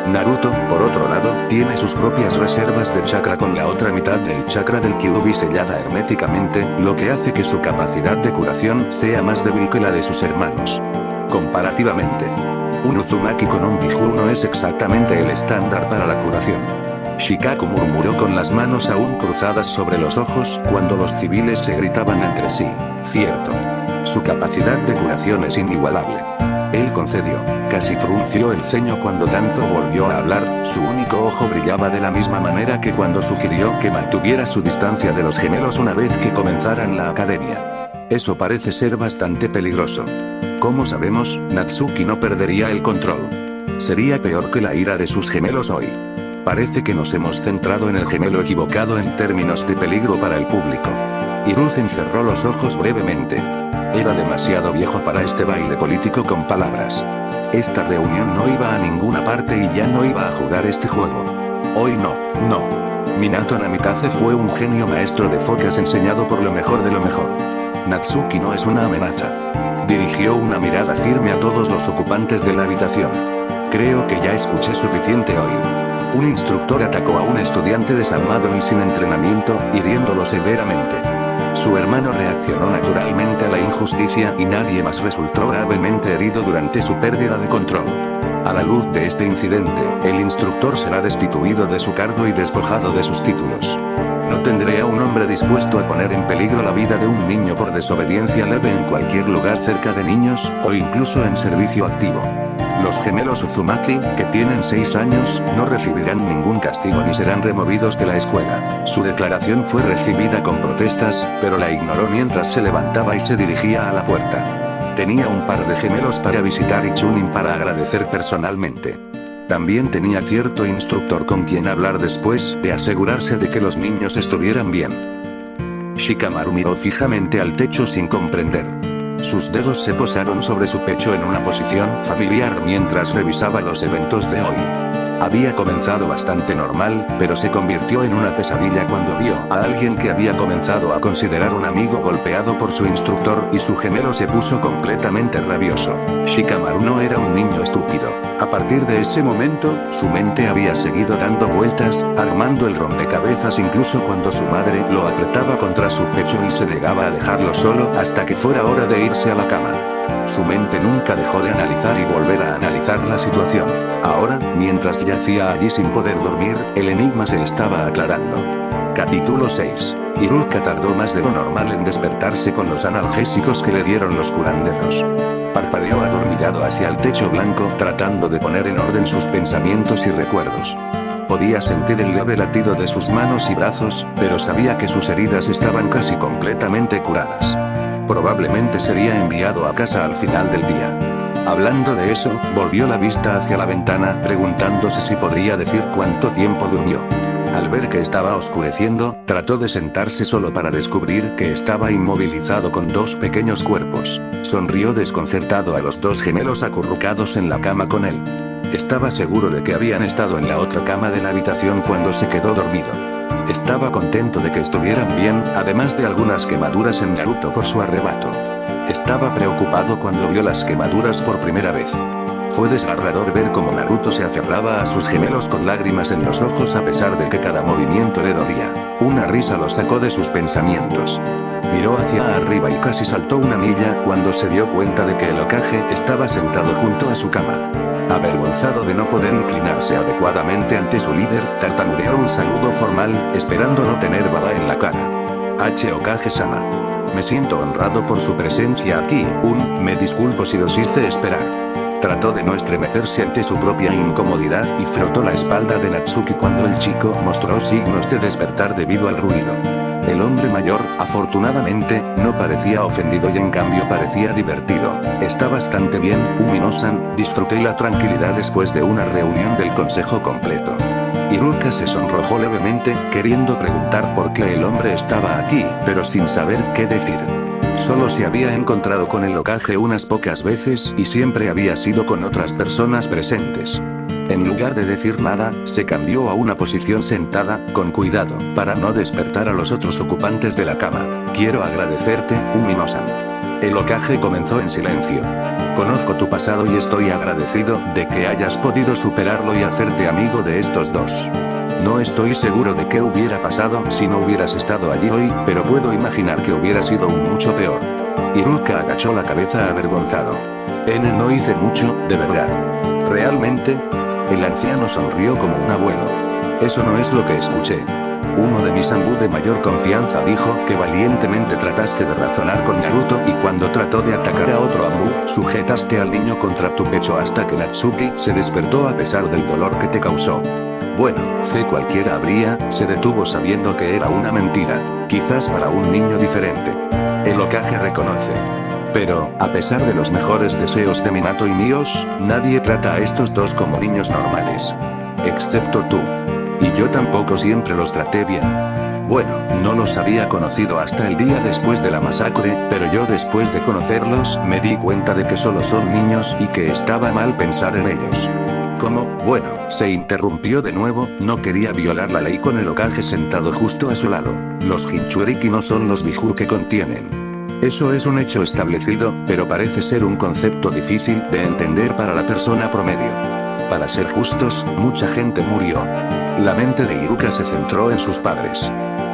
Naruto, por otro lado, tiene sus propias reservas de chakra con la otra mitad del chakra del Kyuubi sellada herméticamente, lo que hace que su capacidad de curación sea más débil que la de sus hermanos. Comparativamente, un Uzumaki con un Biju no es exactamente el estándar para la curación. Shikaku murmuró con las manos aún cruzadas sobre los ojos cuando los civiles se gritaban entre sí. Cierto. Su capacidad de curación es inigualable. Él concedió. Casi frunció el ceño cuando Danzo volvió a hablar, su único ojo brillaba de la misma manera que cuando sugirió que mantuviera su distancia de los gemelos una vez que comenzaran la academia. Eso parece ser bastante peligroso. Como sabemos, Natsuki no perdería el control. Sería peor que la ira de sus gemelos hoy. Parece que nos hemos centrado en el gemelo equivocado en términos de peligro para el público. Hiruzen cerró los ojos brevemente. Era demasiado viejo para este baile político con palabras. Esta reunión no iba a ninguna parte y ya no iba a jugar este juego. Hoy no. Minato Namikaze fue un genio maestro de focas enseñado por lo mejor de lo mejor. Natsuki no es una amenaza. Dirigió una mirada firme a todos los ocupantes de la habitación. Creo que ya escuché suficiente hoy. Un instructor atacó a un estudiante desarmado y sin entrenamiento, hiriéndolo severamente. Su hermano reaccionó naturalmente a la injusticia y nadie más resultó gravemente herido durante su pérdida de control. A la luz de este incidente, el instructor será destituido de su cargo y despojado de sus títulos. No tendré a un hombre dispuesto a poner en peligro la vida de un niño por desobediencia leve en cualquier lugar cerca de niños, o incluso en servicio activo. Los gemelos Uzumaki, que tienen 6 años, no recibirán ningún castigo ni serán removidos de la escuela. Su declaración fue recibida con protestas, pero la ignoró mientras se levantaba y se dirigía a la puerta. Tenía un par de gemelos para visitar y Chunin para agradecer personalmente. También tenía cierto instructor con quien hablar después de asegurarse de que los niños estuvieran bien. Shikamaru miró fijamente al techo sin comprender. Sus dedos se posaron sobre su pecho en una posición familiar mientras revisaba los eventos de hoy. Había comenzado bastante normal, pero se convirtió en una pesadilla cuando vio a alguien que había comenzado a considerar un amigo golpeado por su instructor y su gemelo se puso completamente rabioso. Shikamaru no era un niño estúpido. A partir de ese momento, su mente había seguido dando vueltas, armando el rompecabezas incluso cuando su madre lo apretaba contra su pecho y se negaba a dejarlo solo hasta que fuera hora de irse a la cama. Su mente nunca dejó de analizar y volver a analizar la situación. Ahora, mientras yacía allí sin poder dormir, el enigma se estaba aclarando. Capítulo 6. Iruka tardó más de lo normal en despertarse con los analgésicos que le dieron los curanderos. Parpadeó adormilado hacia el techo blanco tratando de poner en orden sus pensamientos y recuerdos. Podía sentir el leve latido de sus manos y brazos, pero sabía que sus heridas estaban casi completamente curadas. Probablemente sería enviado a casa al final del día. Hablando de eso, volvió la vista hacia la ventana, preguntándose si podría decir cuánto tiempo durmió. Al ver que estaba oscureciendo, trató de sentarse solo para descubrir que estaba inmovilizado con 2 pequeños cuerpos. Sonrió desconcertado a los 2 gemelos acurrucados en la cama con él. Estaba seguro de que habían estado en la otra cama de la habitación cuando se quedó dormido. Estaba contento de que estuvieran bien, además de algunas quemaduras en Naruto por su arrebato. Estaba preocupado cuando vio las quemaduras por primera vez. Fue desgarrador ver cómo Naruto se aferraba a sus gemelos con lágrimas en los ojos a pesar de que cada movimiento le dolía. Una risa lo sacó de sus pensamientos. Miró hacia arriba y casi saltó una milla cuando se dio cuenta de que el Hokage estaba sentado junto a su cama. Avergonzado de no poder inclinarse adecuadamente ante su líder, tartamudeó un saludo formal, esperando no tener baba en la cara. Hokage-sama. Me siento honrado por su presencia aquí, me disculpo si los hice esperar. Trató de no estremecerse ante su propia incomodidad y frotó la espalda de Natsuki cuando el chico mostró signos de despertar debido al ruido. El hombre mayor, afortunadamente, no parecía ofendido y en cambio parecía divertido. Está bastante bien, Umino-san, disfruté la tranquilidad después de una reunión del consejo completo. Iruka se sonrojó levemente, queriendo preguntar por qué el hombre estaba aquí, pero sin saber qué decir. Solo se había encontrado con el Hokage unas pocas veces y siempre había sido con otras personas presentes. En lugar de decir nada, se cambió a una posición sentada, con cuidado, para no despertar a los otros ocupantes de la cama. Quiero agradecerte, Umino-san. El Hokage comenzó en silencio. Conozco tu pasado y estoy agradecido de que hayas podido superarlo y hacerte amigo de estos 2. No estoy seguro de qué hubiera pasado si no hubieras estado allí hoy, pero puedo imaginar que hubiera sido mucho peor. Iruka agachó la cabeza avergonzado. No hice mucho, de verdad. ¿Realmente? El anciano sonrió como un abuelo. Eso no es lo que escuché. Uno de mis Anbu de mayor confianza dijo que valientemente trataste de razonar con Naruto y cuando trató de atacar a otro Anbu, sujetaste al niño contra tu pecho hasta que Natsuki se despertó a pesar del dolor que te causó. Bueno, cualquiera se detuvo sabiendo que era una mentira, quizás para un niño diferente. El Hokage reconoce. Pero, a pesar de los mejores deseos de Minato y míos, nadie trata a estos 2 como niños normales. Excepto tú. Y yo tampoco siempre los traté bien. Bueno, no los había conocido hasta el día después de la masacre, pero yo después de conocerlos me di cuenta de que solo son niños y que estaba mal pensar en ellos. ¿Cómo? Bueno, se interrumpió de nuevo, no quería violar la ley con el Hokage sentado justo a su lado. Los Jinchuriki no son los Biju que contienen. Eso es un hecho establecido, pero parece ser un concepto difícil de entender para la persona promedio. Para ser justos, mucha gente murió. La mente de Iruka se centró en sus padres.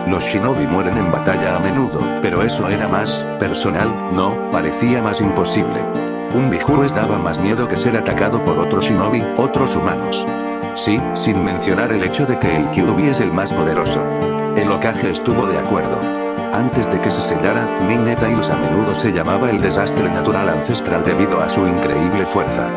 Los shinobi mueren en batalla a menudo, pero eso era más personal, no, parecía más imposible. Un Biju les daba más miedo que ser atacado por otro shinobi, otros humanos. Sí, sin mencionar el hecho de que el Kyuubi es el más poderoso. El Hokage estuvo de acuerdo. Antes de que se sellara, Ninja Tails a menudo se llamaba el desastre natural ancestral debido a su increíble fuerza.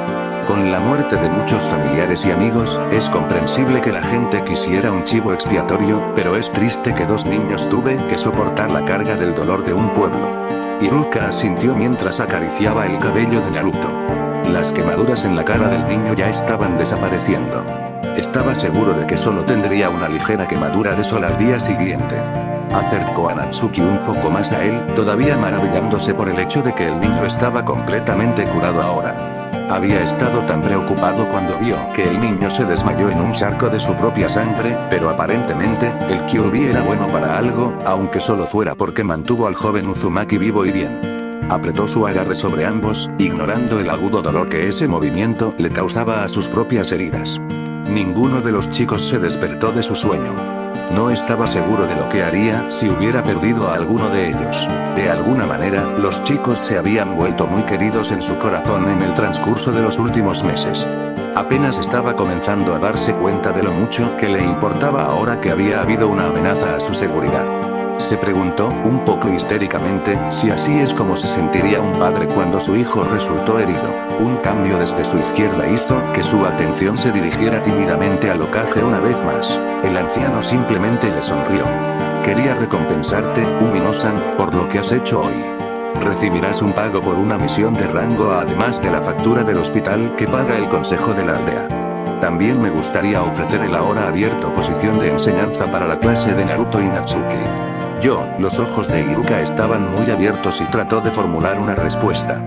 Con la muerte de muchos familiares y amigos, es comprensible que la gente quisiera un chivo expiatorio, pero es triste que 2 niños tuve que soportar la carga del dolor de un pueblo. Iruka asintió mientras acariciaba el cabello de Naruto. Las quemaduras en la cara del niño ya estaban desapareciendo. Estaba seguro de que solo tendría una ligera quemadura de sol al día siguiente. Acercó a Natsuki un poco más a él, todavía maravillándose por el hecho de que el niño estaba completamente curado ahora. Había estado tan preocupado cuando vio que el niño se desmayó en un charco de su propia sangre, pero aparentemente, el Kyuubi era bueno para algo, aunque solo fuera porque mantuvo al joven Uzumaki vivo y bien. Apretó su agarre sobre ambos, ignorando el agudo dolor que ese movimiento le causaba a sus propias heridas. Ninguno de los chicos se despertó de su sueño. No estaba seguro de lo que haría si hubiera perdido a alguno de ellos. De alguna manera, los chicos se habían vuelto muy queridos en su corazón en el transcurso de los últimos meses. Apenas estaba comenzando a darse cuenta de lo mucho que le importaba ahora que había habido una amenaza a su seguridad. Se preguntó, un poco histéricamente, si así es como se sentiría un padre cuando su hijo resultó herido. Un cambio desde su izquierda hizo que su atención se dirigiera tímidamente al Hokage una vez más. El anciano simplemente le sonrió. Quería recompensarte, Umino-san, por lo que has hecho hoy. Recibirás un pago por una misión de rango A además de la factura del hospital que paga el consejo de la aldea. También me gustaría ofrecer el ahora abierto posición de enseñanza para la clase de Naruto y Natsuki. Los ojos de Iruka estaban muy abiertos y trató de formular una respuesta.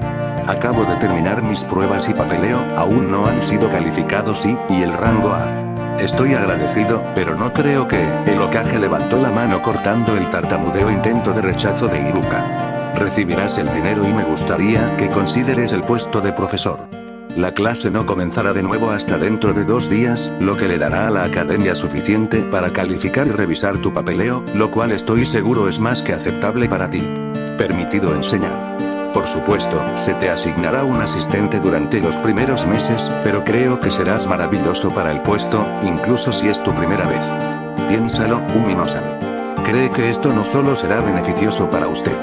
Acabo de terminar mis pruebas y papeleo, aún no han sido calificados y el rango A. Estoy agradecido, pero no creo que... El Hokage levantó la mano cortando el tartamudeo intento de rechazo de Iruka. Recibirás el dinero y me gustaría que consideres el puesto de profesor. La clase no comenzará de nuevo hasta dentro de 2 días, lo que le dará a la academia suficiente para calificar y revisar tu papeleo, lo cual estoy seguro es más que aceptable para ti. Permitido enseñar. Por supuesto, se te asignará un asistente durante los primeros meses, pero creo que serás maravilloso para el puesto, incluso si es tu primera vez. Piénsalo, Umino-san. ¿Cree que esto no solo será beneficioso para usted?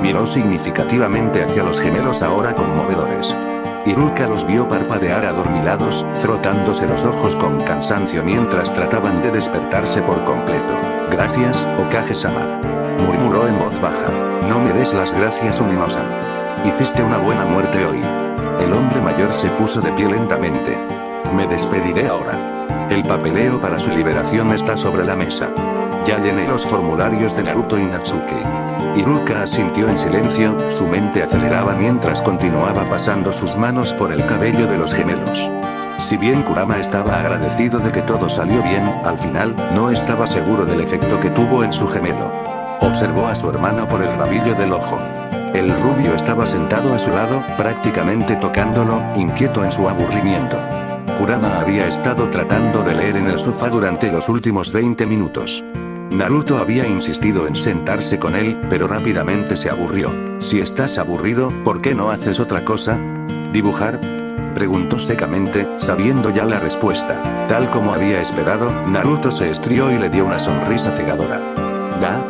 Miró significativamente hacia los gemelos ahora conmovedores. Iruka los vio parpadear adormilados, frotándose los ojos con cansancio mientras trataban de despertarse por completo. Gracias, Hokage-sama. Murmuró en voz baja. No me des las gracias, Umino-san. Hiciste una buena muerte hoy. El hombre mayor se puso de pie lentamente. Me despediré ahora. El papeleo para su liberación está sobre la mesa. Ya llené los formularios de Naruto y Natsuki. Iruka asintió en silencio, su mente aceleraba mientras continuaba pasando sus manos por el cabello de los gemelos. Si bien Kurama estaba agradecido de que todo salió bien, al final, no estaba seguro del efecto que tuvo en su gemelo. Observó a su hermano por el rabillo del ojo. El rubio estaba sentado a su lado, prácticamente tocándolo, inquieto en su aburrimiento. Kurama había estado tratando de leer en el sofá durante los últimos 20 minutos. Naruto había insistido en sentarse con él, pero rápidamente se aburrió. Si estás aburrido, ¿por qué no haces otra cosa? ¿Dibujar? Preguntó secamente, sabiendo ya la respuesta. Tal como había esperado, Naruto se estrió y le dio una sonrisa cegadora.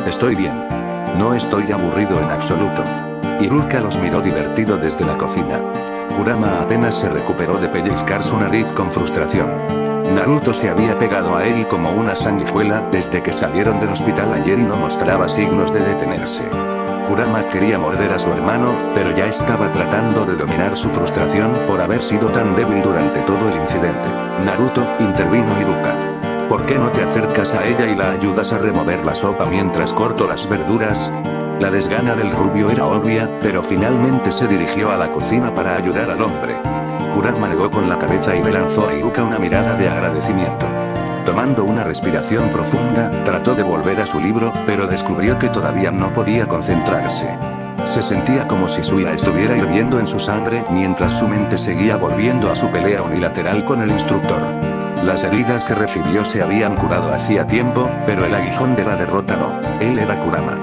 Estoy bien. No estoy aburrido en absoluto. Iruka los miró divertido desde la cocina. Kurama apenas se recuperó de pellizcar su nariz con frustración. Naruto se había pegado a él como una sanguijuela desde que salieron del hospital ayer y no mostraba signos de detenerse. Kurama quería morder a su hermano, pero ya estaba tratando de dominar su frustración por haber sido tan débil durante todo el incidente. Naruto, intervino Iruka. ¿Por qué no te acercas a ella y la ayudas a remover la sopa mientras corto las verduras? La desgana del rubio era obvia, pero finalmente se dirigió a la cocina para ayudar al hombre. Kurama negó con la cabeza y le lanzó a Iruka una mirada de agradecimiento. Tomando una respiración profunda, trató de volver a su libro, pero descubrió que todavía no podía concentrarse. Se sentía como si su ira estuviera hirviendo en su sangre, mientras su mente seguía volviendo a su pelea unilateral con el instructor. Las heridas que recibió se habían curado hacía tiempo, pero el aguijón de la derrota no. Él era Kurama.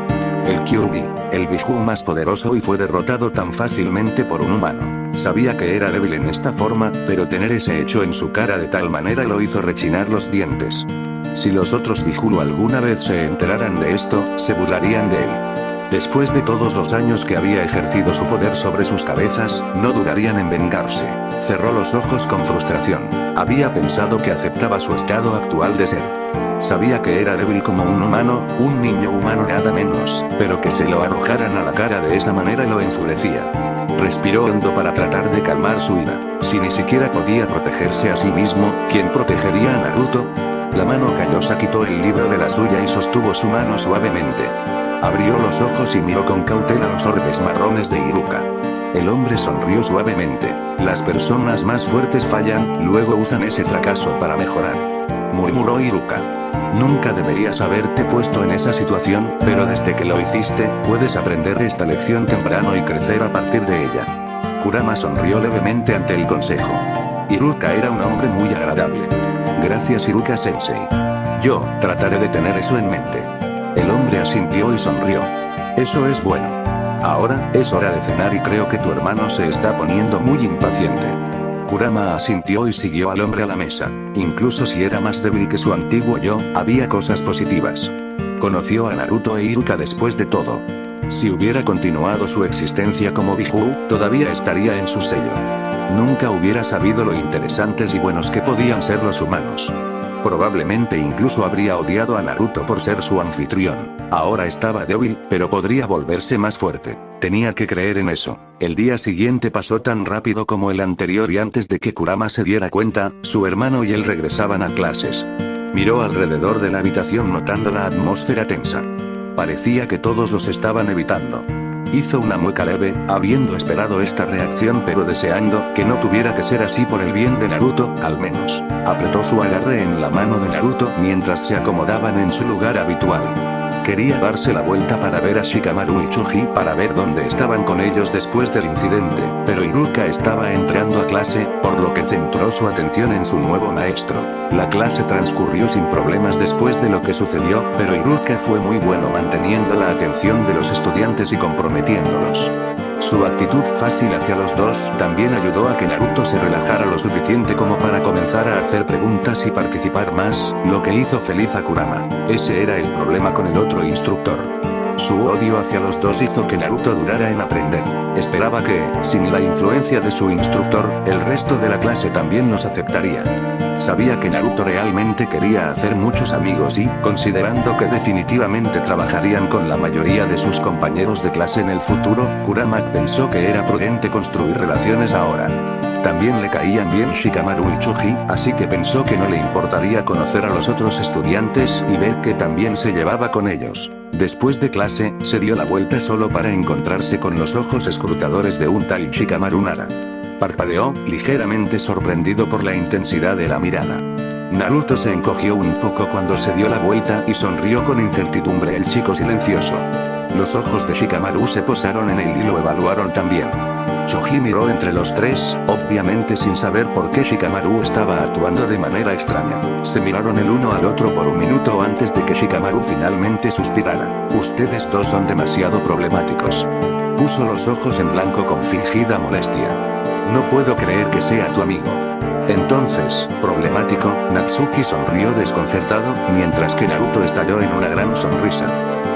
El Kyuubi, el Biju más poderoso, y fue derrotado tan fácilmente por un humano. Sabía que era débil en esta forma, pero tener ese hecho en su cara de tal manera lo hizo rechinar los dientes. Si los otros Biju alguna vez se enteraran de esto, se burlarían de él. Después de todos los años que había ejercido su poder sobre sus cabezas, no dudarían en vengarse. Cerró los ojos con frustración. Había pensado que aceptaba su estado actual de ser. Sabía que era débil como un humano, un niño humano nada menos, pero que se lo arrojaran a la cara de esa manera lo enfurecía. Respiró hondo para tratar de calmar su ira. Si ni siquiera podía protegerse a sí mismo, ¿quién protegería a Naruto? La mano callosa quitó el libro de la suya y sostuvo su mano suavemente. Abrió los ojos y miró con cautela los orbes marrones de Iruka. El hombre sonrió suavemente. Las personas más fuertes fallan, luego usan ese fracaso para mejorar. Murmuró Iruka. Nunca deberías haberte puesto en esa situación, pero desde que lo hiciste, puedes aprender esta lección temprano y crecer a partir de ella. Kurama sonrió levemente ante el consejo. Iruka era un hombre muy agradable. Gracias, Iruka-sensei. Yo trataré de tener eso en mente. El hombre asintió y sonrió. Eso es bueno. Ahora, es hora de cenar y creo que tu hermano se está poniendo muy impaciente. Kurama asintió y siguió al hombre a la mesa. Incluso si era más débil que su antiguo yo, había cosas positivas. Conoció a Naruto e Iruka después de todo. Si hubiera continuado su existencia como Biju, todavía estaría en su sello. Nunca hubiera sabido lo interesantes y buenos que podían ser los humanos. Probablemente incluso habría odiado a Naruto por ser su anfitrión. Ahora estaba débil, pero podría volverse más fuerte. Tenía que creer en eso. El día siguiente pasó tan rápido como el anterior y antes de que Kurama se diera cuenta, su hermano y él regresaban a clases. Miró alrededor de la habitación notando la atmósfera tensa. Parecía que todos los estaban evitando. Hizo una mueca leve, habiendo esperado esta reacción pero deseando que no tuviera que ser así por el bien de Naruto, al menos. Apretó su agarre en la mano de Naruto mientras se acomodaban en su lugar habitual. Quería darse la vuelta para ver a Shikamaru y Choji para ver dónde estaban con ellos después del incidente, pero Iruka estaba entrando a clase, por lo que centró su atención en su nuevo maestro. La clase transcurrió sin problemas después de lo que sucedió, pero Iruka fue muy bueno manteniendo la atención de los estudiantes y comprometiéndolos. Su actitud fácil hacia los dos también ayudó a que Naruto se relajara lo suficiente como para comenzar a hacer preguntas y participar más, lo que hizo feliz a Kurama. Ese era el problema con el otro instructor. Su odio hacia los dos hizo que Naruto dudara en aprender. Esperaba que, sin la influencia de su instructor, el resto de la clase también los aceptaría. Sabía que Naruto realmente quería hacer muchos amigos y, considerando que definitivamente trabajarían con la mayoría de sus compañeros de clase en el futuro, Kurama pensó que era prudente construir relaciones ahora. También le caían bien Shikamaru y Choji, así que pensó que no le importaría conocer a los otros estudiantes y ver que también se llevaba con ellos. Después de clase, se dio la vuelta solo para encontrarse con los ojos escrutadores de un tal Shikamaru Nara. Parpadeó, ligeramente sorprendido por la intensidad de la mirada. Naruto se encogió un poco cuando se dio la vuelta y sonrió con incertidumbre el chico silencioso. Los ojos de Shikamaru se posaron en él y lo evaluaron también. Choji miró entre los tres, obviamente sin saber por qué Shikamaru estaba actuando de manera extraña. Se miraron el uno al otro por un minuto antes de que Shikamaru finalmente suspirara. Ustedes dos son demasiado problemáticos. Puso los ojos en blanco con fingida molestia. No puedo creer que sea tu amigo. Entonces, problemático, Natsuki sonrió desconcertado, mientras que Naruto estalló en una gran sonrisa.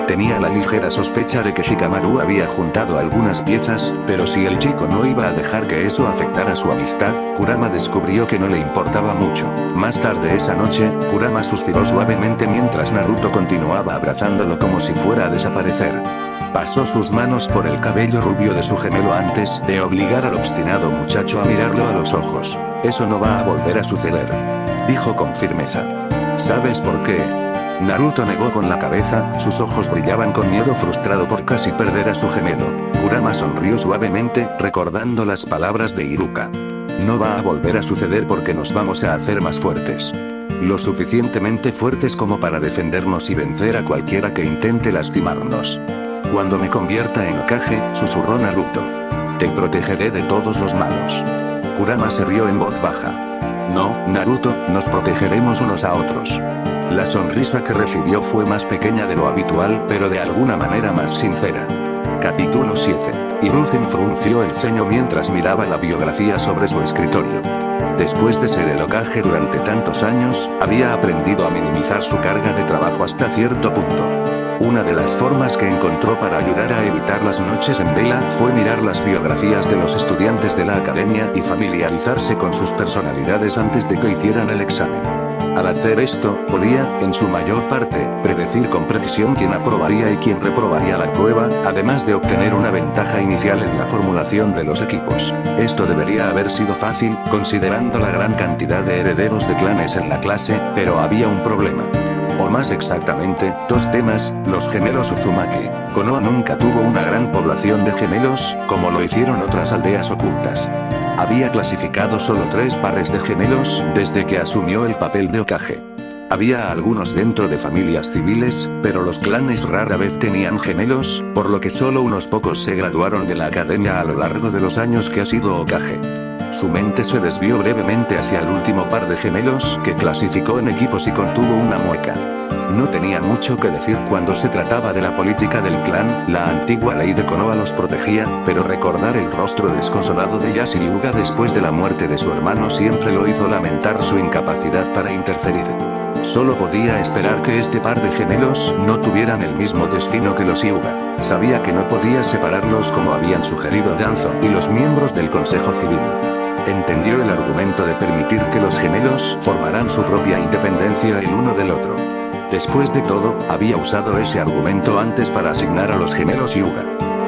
Tenía la ligera sospecha de que Shikamaru había juntado algunas piezas, pero si el chico no iba a dejar que eso afectara su amistad, Kurama descubrió que no le importaba mucho. Más tarde esa noche, Kurama suspiró suavemente mientras Naruto continuaba abrazándolo como si fuera a desaparecer. Pasó sus manos por el cabello rubio de su gemelo antes de obligar al obstinado muchacho a mirarlo a los ojos. Eso no va a volver a suceder, dijo con firmeza. ¿Sabes por qué? Naruto negó con la cabeza, sus ojos brillaban con miedo frustrado por casi perder a su gemelo. Kurama sonrió suavemente, recordando las palabras de Iruka. No va a volver a suceder porque nos vamos a hacer más fuertes. Lo suficientemente fuertes como para defendernos y vencer a cualquiera que intente lastimarnos. Cuando me convierta en Hokage, susurró Naruto. Te protegeré de todos los malos. Kurama se rió en voz baja. No, Naruto, nos protegeremos unos a otros. La sonrisa que recibió fue más pequeña de lo habitual, pero de alguna manera más sincera. Capítulo 7. Hiruzen frunció el ceño mientras miraba la biografía sobre su escritorio. Después de ser el Hokage durante tantos años, había aprendido a minimizar su carga de trabajo hasta cierto punto. Una de las formas que encontró para ayudar a evitar las noches en vela fue mirar las biografías de los estudiantes de la academia y familiarizarse con sus personalidades antes de que hicieran el examen. Al hacer esto, podía, en su mayor parte, predecir con precisión quién aprobaría y quién reprobaría la prueba, además de obtener una ventaja inicial en la formulación de los equipos. Esto debería haber sido fácil, considerando la gran cantidad de herederos de clanes en la clase, pero había un problema. O más exactamente, dos temas, los gemelos Uzumaki. Konoha nunca tuvo una gran población de gemelos, como lo hicieron otras aldeas ocultas. Había clasificado solo 3 pares de gemelos, desde que asumió el papel de Hokage. Había algunos dentro de familias civiles, pero los clanes rara vez tenían gemelos, por lo que solo unos pocos se graduaron de la academia a lo largo de los años que ha sido Hokage. Su mente se desvió brevemente hacia el último par de gemelos que clasificó en equipos y contuvo una mueca. No tenía mucho que decir cuando se trataba de la política del clan, la antigua ley de Konoha los protegía, pero recordar el rostro desconsolado de Yashi Hyuga después de la muerte de su hermano siempre lo hizo lamentar su incapacidad para interferir. Solo podía esperar que este par de gemelos no tuvieran el mismo destino que los Hyuga. Sabía que no podía separarlos como habían sugerido Danzo y los miembros del Consejo Civil. Entendió el argumento de permitir que los gemelos formaran su propia independencia el uno del otro. Después de todo, había usado ese argumento antes para asignar a los gemelos Hyuga.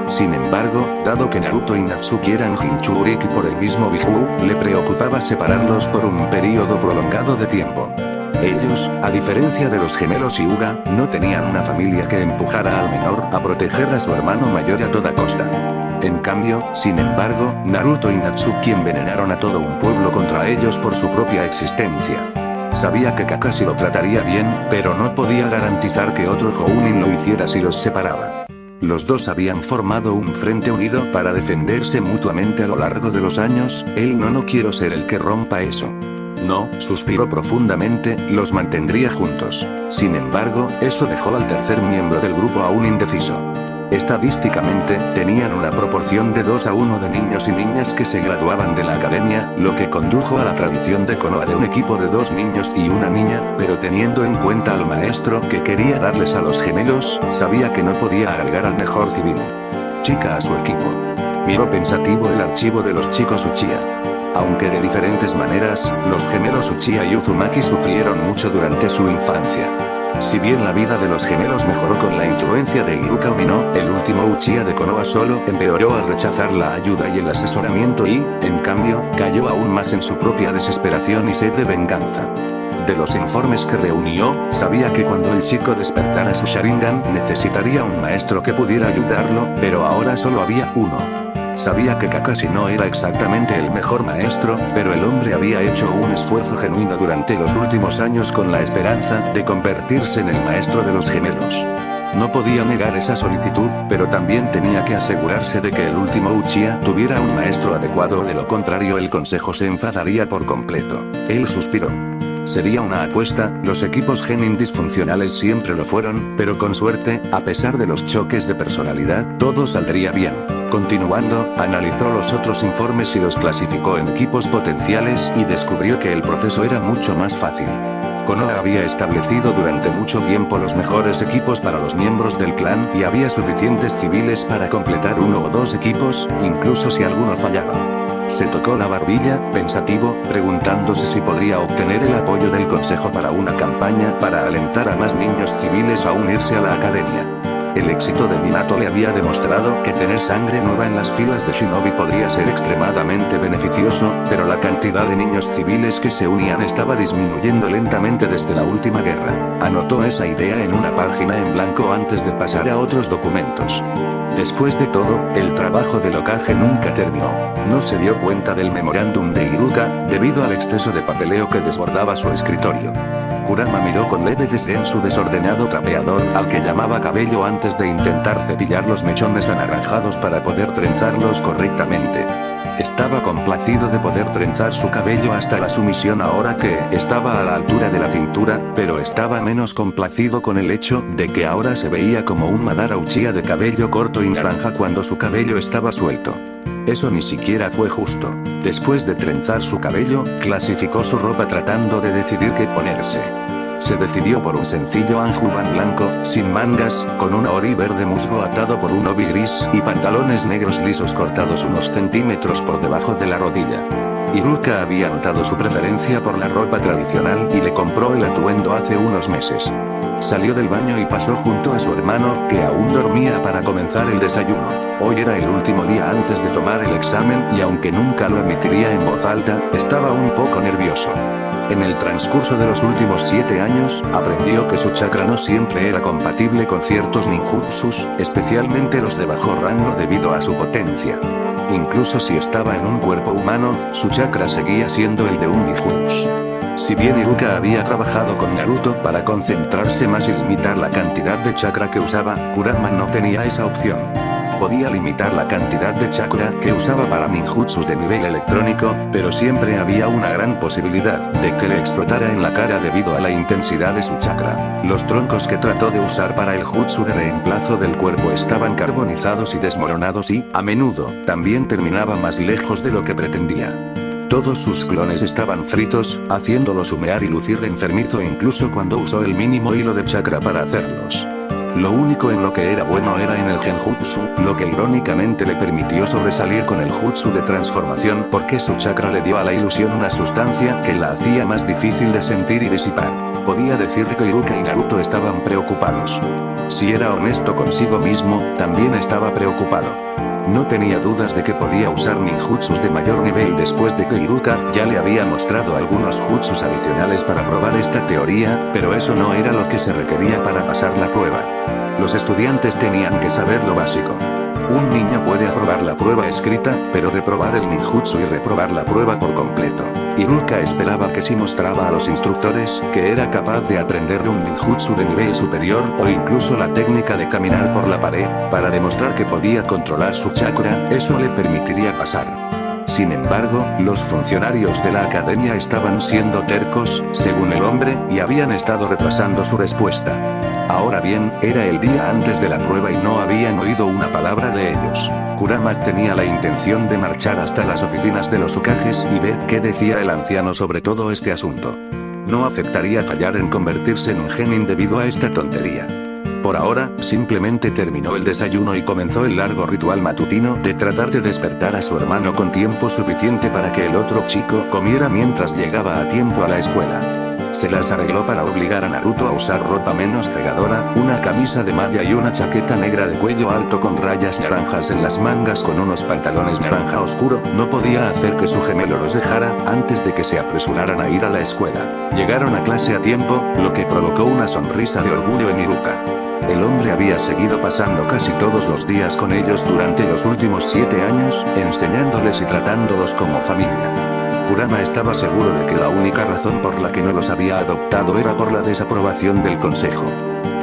Sin embargo, dado que Naruto y Natsuki eran Jinchuriki por el mismo Biju, le preocupaba separarlos por un periodo prolongado de tiempo. Ellos, a diferencia de los gemelos Hyuga, no tenían una familia que empujara al menor a proteger a su hermano mayor a toda costa. En cambio, sin embargo, Naruto y Natsuki envenenaron a todo un pueblo contra ellos por su propia existencia. Sabía que Kakashi lo trataría bien, pero no podía garantizar que otro Jounin lo hiciera si los separaba. Los dos habían formado un frente unido para defenderse mutuamente a lo largo de los años, no quiero ser el que rompa eso. No, suspiró profundamente, los mantendría juntos. Sin embargo, eso dejó al tercer miembro del grupo aún indeciso. Estadísticamente, tenían una proporción de 2-1 de niños y niñas que se graduaban de la academia, lo que condujo a la tradición de Konoha de un equipo de 2 niños y una niña, pero teniendo en cuenta al maestro que quería darles a los gemelos, sabía que no podía agregar al mejor civil chica a su equipo. Miró pensativo el archivo de los chicos Uchiha. Aunque de diferentes maneras, los gemelos Uchiha y Uzumaki sufrieron mucho durante su infancia. Si bien la vida de los gemelos mejoró con la influencia de Iruka Umino, el último Uchiha de Konoha solo empeoró al rechazar la ayuda y el asesoramiento y, en cambio, cayó aún más en su propia desesperación y sed de venganza. De los informes que reunió, sabía que cuando el chico despertara su Sharingan necesitaría un maestro que pudiera ayudarlo, pero ahora solo había uno. Sabía que Kakashi no era exactamente el mejor maestro, pero el hombre había hecho un esfuerzo genuino durante los últimos años con la esperanza de convertirse en el maestro de los gemelos. No podía negar esa solicitud, pero también tenía que asegurarse de que el último Uchiha tuviera un maestro adecuado o de lo contrario el consejo se enfadaría por completo. Él suspiró. Sería una apuesta, los equipos genin disfuncionales siempre lo fueron, pero con suerte, a pesar de los choques de personalidad, todo saldría bien. Continuando, analizó los otros informes y los clasificó en equipos potenciales y descubrió que el proceso era mucho más fácil. Konoha había establecido durante mucho tiempo los mejores equipos para los miembros del clan y había suficientes civiles para completar 1 o 2 equipos, incluso si alguno fallaba. Se tocó la barbilla, pensativo, preguntándose si podría obtener el apoyo del consejo para una campaña para alentar a más niños civiles a unirse a la academia. El éxito de Minato le había demostrado que tener sangre nueva en las filas de Shinobi podría ser extremadamente beneficioso, pero la cantidad de niños civiles que se unían estaba disminuyendo lentamente desde la última guerra. Anotó esa idea en una página en blanco antes de pasar a otros documentos. Después de todo, el trabajo del Hokage nunca terminó. No se dio cuenta del memorándum de Iruka, debido al exceso de papeleo que desbordaba su escritorio. Kurama miró con leve desdén su desordenado trapeador, al que llamaba cabello antes de intentar cepillar los mechones anaranjados para poder trenzarlos correctamente. Estaba complacido de poder trenzar su cabello hasta la sumisión ahora que estaba a la altura de la cintura, pero estaba menos complacido con el hecho de que ahora se veía como un Madara Uchiha de cabello corto y naranja cuando su cabello estaba suelto. Eso ni siquiera fue justo. Después de trenzar su cabello, clasificó su ropa tratando de decidir qué ponerse. Se decidió por un sencillo anjuban blanco, sin mangas, con un ori verde musgo atado por un obi gris, y pantalones negros lisos cortados unos centímetros por debajo de la rodilla. Iruka había notado su preferencia por la ropa tradicional y le compró el atuendo hace unos meses. Salió del baño y pasó junto a su hermano, que aún dormía, para comenzar el desayuno. Hoy era el último día antes de tomar el examen y aunque nunca lo admitiría en voz alta, estaba un poco nervioso. En el transcurso de los últimos 7 años, aprendió que su chakra no siempre era compatible con ciertos ninjutsus, especialmente los de bajo rango debido a su potencia. Incluso si estaba en un cuerpo humano, su chakra seguía siendo el de un ninjutsu. Si bien Iruka había trabajado con Naruto para concentrarse más y limitar la cantidad de chakra que usaba, Kurama no tenía esa opción. Podía limitar la cantidad de chakra que usaba para ninjutsus de nivel electrónico, pero siempre había una gran posibilidad de que le explotara en la cara debido a la intensidad de su chakra. Los troncos que trató de usar para el jutsu de reemplazo del cuerpo estaban carbonizados y desmoronados y, a menudo, también terminaba más lejos de lo que pretendía. Todos sus clones estaban fritos, haciéndolos humear y lucir enfermizo incluso cuando usó el mínimo hilo de chakra para hacerlos. Lo único en lo que era bueno era en el genjutsu, lo que irónicamente le permitió sobresalir con el jutsu de transformación porque su chakra le dio a la ilusión una sustancia que la hacía más difícil de sentir y disipar. Podía decir que Iruka y Naruto estaban preocupados. Si era honesto consigo mismo, también estaba preocupado. No tenía dudas de que podía usar ninjutsus de mayor nivel después de que Iruka ya le había mostrado algunos jutsus adicionales para probar esta teoría, pero eso no era lo que se requería para pasar la prueba. Los estudiantes tenían que saber lo básico. Un niño puede aprobar la prueba escrita, pero reprobar el ninjutsu y reprobar la prueba por completo. Iruka esperaba que si mostraba a los instructores que era capaz de aprender un ninjutsu de nivel superior o incluso la técnica de caminar por la pared, para demostrar que podía controlar su chakra, eso le permitiría pasar. Sin embargo, los funcionarios de la academia estaban siendo tercos, según el hombre, y habían estado retrasando su respuesta. Ahora bien, era el día antes de la prueba y no habían oído una palabra de ellos. Kurama tenía la intención de marchar hasta las oficinas de los Hokages y ver qué decía el anciano sobre todo este asunto. No aceptaría fallar en convertirse en un genin debido a esta tontería. Por ahora, simplemente terminó el desayuno y comenzó el largo ritual matutino de tratar de despertar a su hermano con tiempo suficiente para que el otro chico comiera mientras llegaba a tiempo a la escuela. Se las arregló para obligar a Naruto a usar ropa menos cegadora, una camisa de malla y una chaqueta negra de cuello alto con rayas naranjas en las mangas con unos pantalones naranja oscuro. No podía hacer que su gemelo los dejara antes de que se apresuraran a ir a la escuela. Llegaron a clase a tiempo, lo que provocó una sonrisa de orgullo en Iruka. El hombre había seguido pasando casi todos los días con ellos durante los últimos 7 años, enseñándoles y tratándolos como familia. Kurama estaba seguro de que la única razón por la que no los había adoptado era por la desaprobación del consejo.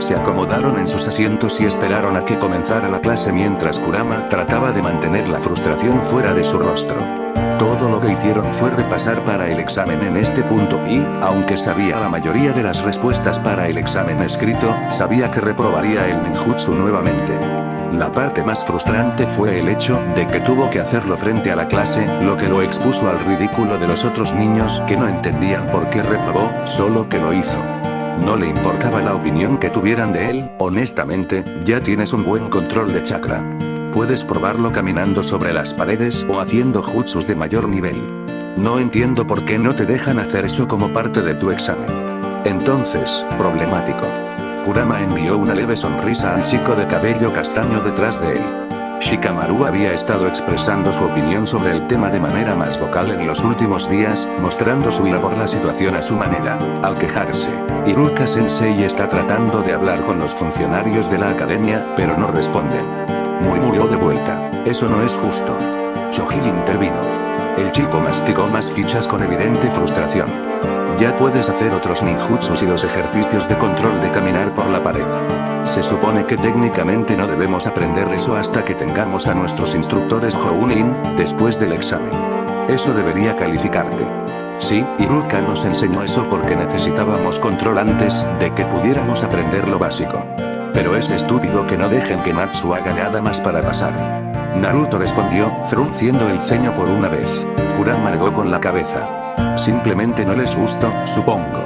Se acomodaron en sus asientos y esperaron a que comenzara la clase mientras Kurama trataba de mantener la frustración fuera de su rostro. Todo lo que hicieron fue repasar para el examen en este punto y, aunque sabía la mayoría de las respuestas para el examen escrito, sabía que reprobaría el ninjutsu nuevamente. La parte más frustrante fue el hecho de que tuvo que hacerlo frente a la clase, lo que lo expuso al ridículo de los otros niños que no entendían por qué reprobó, solo que lo hizo. No le importaba la opinión que tuvieran de él, honestamente, ya tienes un buen control de chakra. Puedes probarlo caminando sobre las paredes o haciendo jutsus de mayor nivel. No entiendo por qué no te dejan hacer eso como parte de tu examen. Entonces, problemático. Kurama envió una leve sonrisa al chico de cabello castaño detrás de él. Shikamaru había estado expresando su opinión sobre el tema de manera más vocal en los últimos días, mostrando su ira por la situación a su manera. Al quejarse, Iruka Sensei está tratando de hablar con los funcionarios de la academia, pero no responden. murmuró de vuelta. Eso no es justo. Shoji intervino. El chico masticó más fichas con evidente frustración. Ya puedes hacer otros ninjutsus y los ejercicios de control de caminar por la pared. Se supone que técnicamente no debemos aprender eso hasta que tengamos a nuestros instructores Jounin, después del examen. Eso debería calificarte. Sí, Iruka nos enseñó eso porque necesitábamos control antes de que pudiéramos aprender lo básico. Pero es estúpido que no dejen que Natsu haga nada más para pasar. Naruto respondió, frunciendo el ceño por una vez. Kurama negó con la cabeza. Simplemente no les gustó, supongo.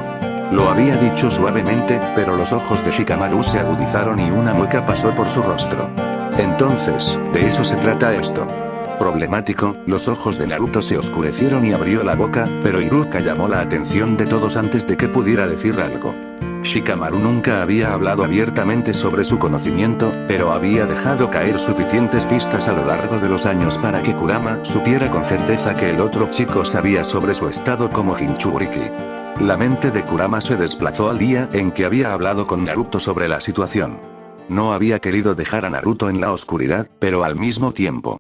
Lo había dicho suavemente, pero los ojos de Shikamaru se agudizaron y una mueca pasó por su rostro. Entonces, ¿de eso se trata esto? Problemático, los ojos de Naruto se oscurecieron y abrió la boca, pero Iruka llamó la atención de todos antes de que pudiera decir algo. Shikamaru nunca había hablado abiertamente sobre su conocimiento, pero había dejado caer suficientes pistas a lo largo de los años para que Kurama supiera con certeza que el otro chico sabía sobre su estado como Jinchuriki. La mente de Kurama se desplazó al día en que había hablado con Naruto sobre la situación. No había querido dejar a Naruto en la oscuridad, pero al mismo tiempo.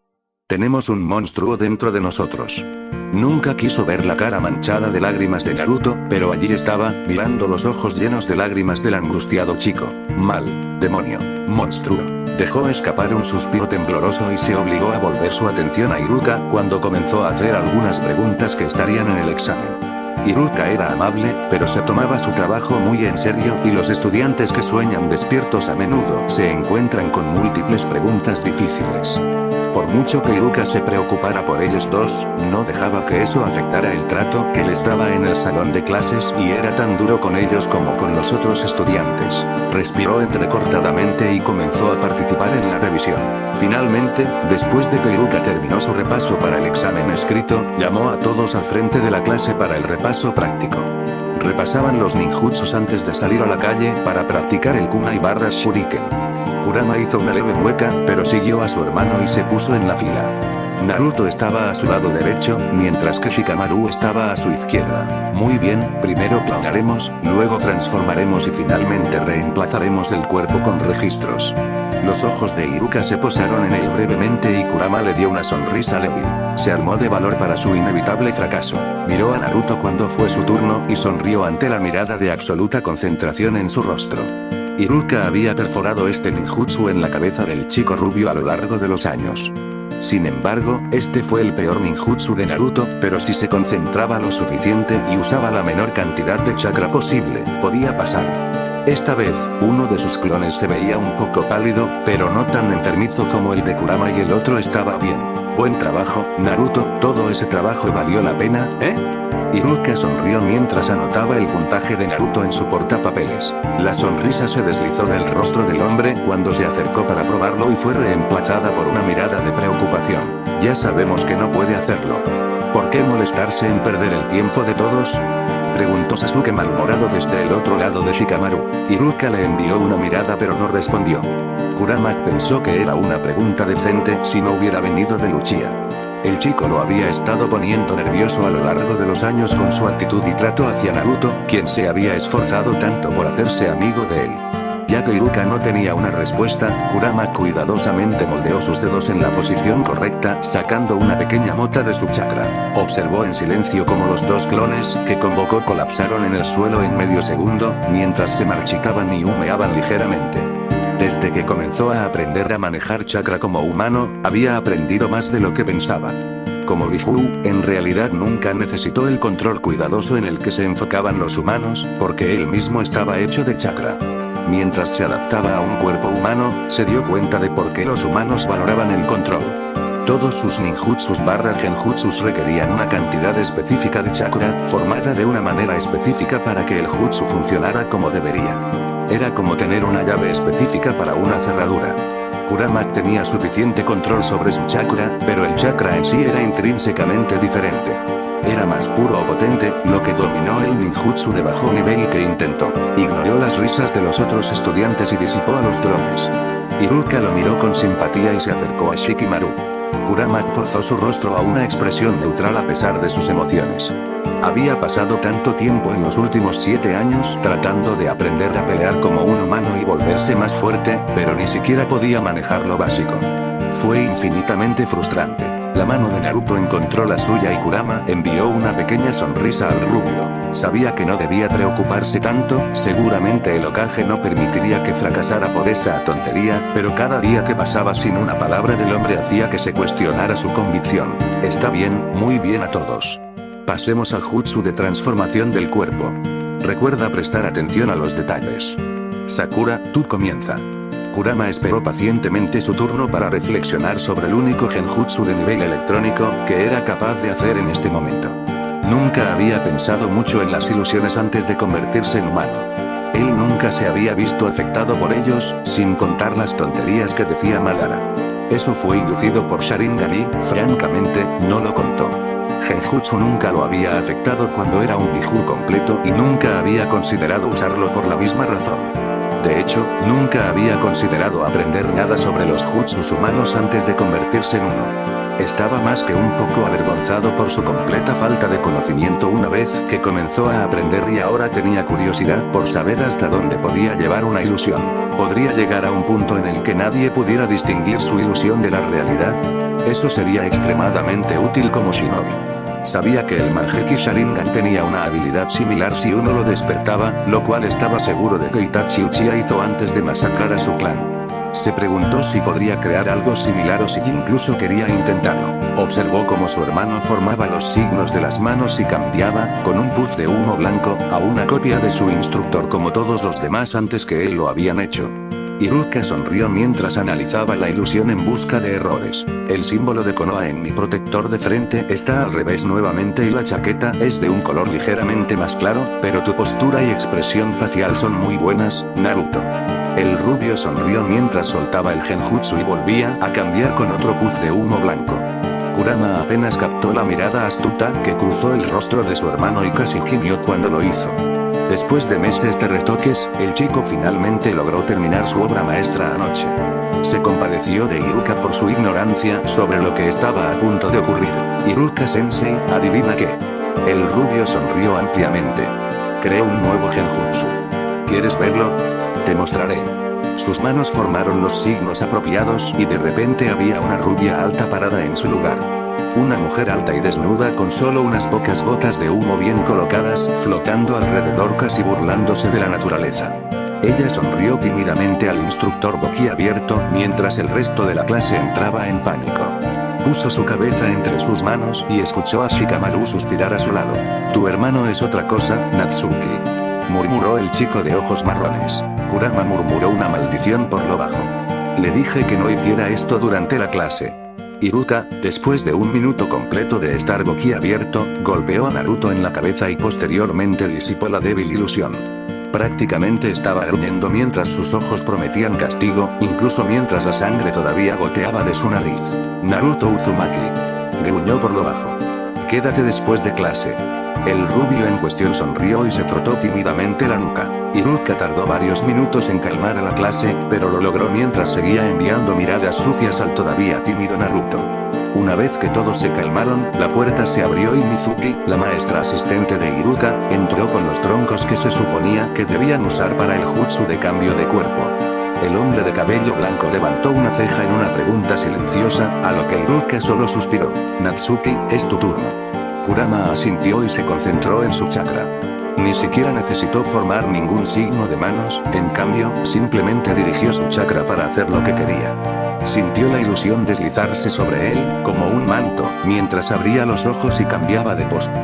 Tenemos un monstruo dentro de nosotros. Nunca quiso ver la cara manchada de lágrimas de Naruto, pero allí estaba, mirando los ojos llenos de lágrimas del angustiado chico. Mal, demonio, monstruo. Dejó escapar un suspiro tembloroso y se obligó a volver su atención a Iruka cuando comenzó a hacer algunas preguntas que estarían en el examen. Iruka era amable, pero se tomaba su trabajo muy en serio y los estudiantes que sueñan despiertos a menudo se encuentran con múltiples preguntas difíciles. Por mucho que Iruka se preocupara por ellos dos, no dejaba que eso afectara el trato que les daba en el salón de clases y era tan duro con ellos como con los otros estudiantes. Respiró entrecortadamente y comenzó a participar en la revisión. Finalmente, después de que Iruka terminó su repaso para el examen escrito, llamó a todos al frente de la clase para el repaso práctico. Repasaban los ninjutsus antes de salir a la calle para practicar el kunai barra shuriken. Kurama hizo una leve mueca, pero siguió a su hermano y se puso en la fila. Naruto estaba a su lado derecho, mientras que Shikamaru estaba a su izquierda. Muy bien, primero clonaremos, luego transformaremos y finalmente reemplazaremos el cuerpo con registros. Los ojos de Iruka se posaron en él brevemente y Kurama le dio una sonrisa débil. Se armó de valor para su inevitable fracaso. Miró a Naruto cuando fue su turno y sonrió ante la mirada de absoluta concentración en su rostro. Iruka había perforado este ninjutsu en la cabeza del chico rubio a lo largo de los años. Sin embargo, este fue el peor ninjutsu de Naruto, pero si se concentraba lo suficiente y usaba la menor cantidad de chakra posible, podía pasar. Esta vez, uno de sus clones se veía un poco pálido, pero no tan enfermizo como el de Kurama y el otro estaba bien. Buen trabajo, Naruto, todo ese trabajo valió la pena, ¿eh? Iruka sonrió mientras anotaba el puntaje de Naruto en su portapapeles. La sonrisa se deslizó del rostro del hombre cuando se acercó para probarlo y fue reemplazada por una mirada de preocupación. Ya sabemos que no puede hacerlo. ¿Por qué molestarse en perder el tiempo de todos? Preguntó Sasuke malhumorado desde el otro lado de Shikamaru. Iruka le envió una mirada pero no respondió. Kurama pensó que era una pregunta decente si no hubiera venido de Luchia. El chico lo había estado poniendo nervioso a lo largo de los años con su actitud y trato hacia Naruto, quien se había esforzado tanto por hacerse amigo de él. Ya que Iruka no tenía una respuesta, Kurama cuidadosamente moldeó sus dedos en la posición correcta, sacando una pequeña mota de su chakra. Observó en silencio cómo los dos clones que convocó colapsaron en el suelo en medio segundo, mientras se marchitaban y humeaban ligeramente. Desde que comenzó a aprender a manejar chakra como humano, había aprendido más de lo que pensaba. Como Biju, en realidad nunca necesitó el control cuidadoso en el que se enfocaban los humanos, porque él mismo estaba hecho de chakra. Mientras se adaptaba a un cuerpo humano, se dio cuenta de por qué los humanos valoraban el control. Todos sus ninjutsus barra genjutsus requerían una cantidad específica de chakra, formada de una manera específica para que el jutsu funcionara como debería. Era como tener una llave específica para una cerradura. Kurama tenía suficiente control sobre su chakra, pero el chakra en sí era intrínsecamente diferente. Era más puro o potente, lo que dominó el ninjutsu de bajo nivel que intentó. Ignoró las risas de los otros estudiantes y disipó a los clones. Iruka lo miró con simpatía y se acercó a Shikamaru. Kurama forzó su rostro a una expresión neutral a pesar de sus emociones. Había pasado tanto tiempo en los últimos 7 años tratando de aprender a pelear como un humano y volverse más fuerte, pero ni siquiera podía manejar lo básico. Fue infinitamente frustrante. La mano de Naruto encontró la suya y Kurama envió una pequeña sonrisa al rubio. Sabía que no debía preocuparse tanto, seguramente el Hokage no permitiría que fracasara por esa tontería, pero cada día que pasaba sin una palabra del hombre hacía que se cuestionara su convicción. Está bien, muy bien a todos. Pasemos al jutsu de transformación del cuerpo. Recuerda prestar atención a los detalles. Sakura, tú comienza. Kurama esperó pacientemente su turno para reflexionar sobre el único genjutsu de nivel electrónico que era capaz de hacer en este momento. Nunca había pensado mucho en las ilusiones antes de convertirse en humano. Él nunca se había visto afectado por ellos, sin contar las tonterías que decía Madara. Eso fue inducido por Sharingan y, francamente, no lo contó. Genjutsu nunca lo había afectado cuando era un Biju completo y nunca había considerado usarlo por la misma razón. De hecho, nunca había considerado aprender nada sobre los jutsus humanos antes de convertirse en uno. Estaba más que un poco avergonzado por su completa falta de conocimiento una vez que comenzó a aprender y ahora tenía curiosidad por saber hasta dónde podía llevar una ilusión. ¿Podría llegar a un punto en el que nadie pudiera distinguir su ilusión de la realidad? Eso sería extremadamente útil como shinobi. Sabía que el Mangekyou Sharingan tenía una habilidad similar si uno lo despertaba, lo cual estaba seguro de que Itachi Uchiha hizo antes de masacrar a su clan. Se preguntó si podría crear algo similar o si incluso quería intentarlo. Observó cómo su hermano formaba los signos de las manos y cambiaba, con un puff de humo blanco, a una copia de su instructor como todos los demás antes que él lo habían hecho. Iruka sonrió mientras analizaba la ilusión en busca de errores. El símbolo de Konoha en mi protector de frente está al revés nuevamente y la chaqueta es de un color ligeramente más claro, pero tu postura y expresión facial son muy buenas, Naruto. El rubio sonrió mientras soltaba el genjutsu y volvía a cambiar con otro puff de humo blanco. Kurama apenas captó la mirada astuta que cruzó el rostro de su hermano y casi gimió cuando lo hizo. Después de meses de retoques, el chico finalmente logró terminar su obra maestra anoche. Se compadeció de Iruka por su ignorancia sobre lo que estaba a punto de ocurrir. Iruka-sensei, ¿adivina qué? El rubio sonrió ampliamente. Creó un nuevo genjutsu. ¿Quieres verlo? Te mostraré. Sus manos formaron los signos apropiados y de repente había una rubia alta parada en su lugar. Una mujer alta y desnuda con solo unas pocas gotas de humo bien colocadas, flotando alrededor casi burlándose de la naturaleza. Ella sonrió tímidamente al instructor boquiabierto, mientras el resto de la clase entraba en pánico. Puso su cabeza entre sus manos y escuchó a Shikamaru suspirar a su lado. Tu hermano es otra cosa, Natsuki. Murmuró el chico de ojos marrones. Kurama murmuró una maldición por lo bajo. Le dije que no hiciera esto durante la clase. Iruka, después de un minuto completo de estar boquiabierto, golpeó a Naruto en la cabeza y posteriormente disipó la débil ilusión. Prácticamente estaba gruñendo mientras sus ojos prometían castigo, incluso mientras la sangre todavía goteaba de su nariz. Naruto Uzumaki. Gruñó por lo bajo. Quédate después de clase. El rubio en cuestión sonrió y se frotó tímidamente la nuca. Iruka tardó varios minutos en calmar a la clase, pero lo logró mientras seguía enviando miradas sucias al todavía tímido Naruto. Una vez que todos se calmaron, la puerta se abrió y Mizuki, la maestra asistente de Iruka, entró con los troncos que se suponía que debían usar para el jutsu de cambio de cuerpo. El hombre de cabello blanco levantó una ceja en una pregunta silenciosa, a lo que Iruka solo suspiró. Natsuki, es tu turno. Kurama asintió y se concentró en su chakra. Ni siquiera necesitó formar ningún signo de manos, en cambio, simplemente dirigió su chakra para hacer lo que quería. Sintió la ilusión deslizarse sobre él, como un manto, mientras abría los ojos y cambiaba de postura.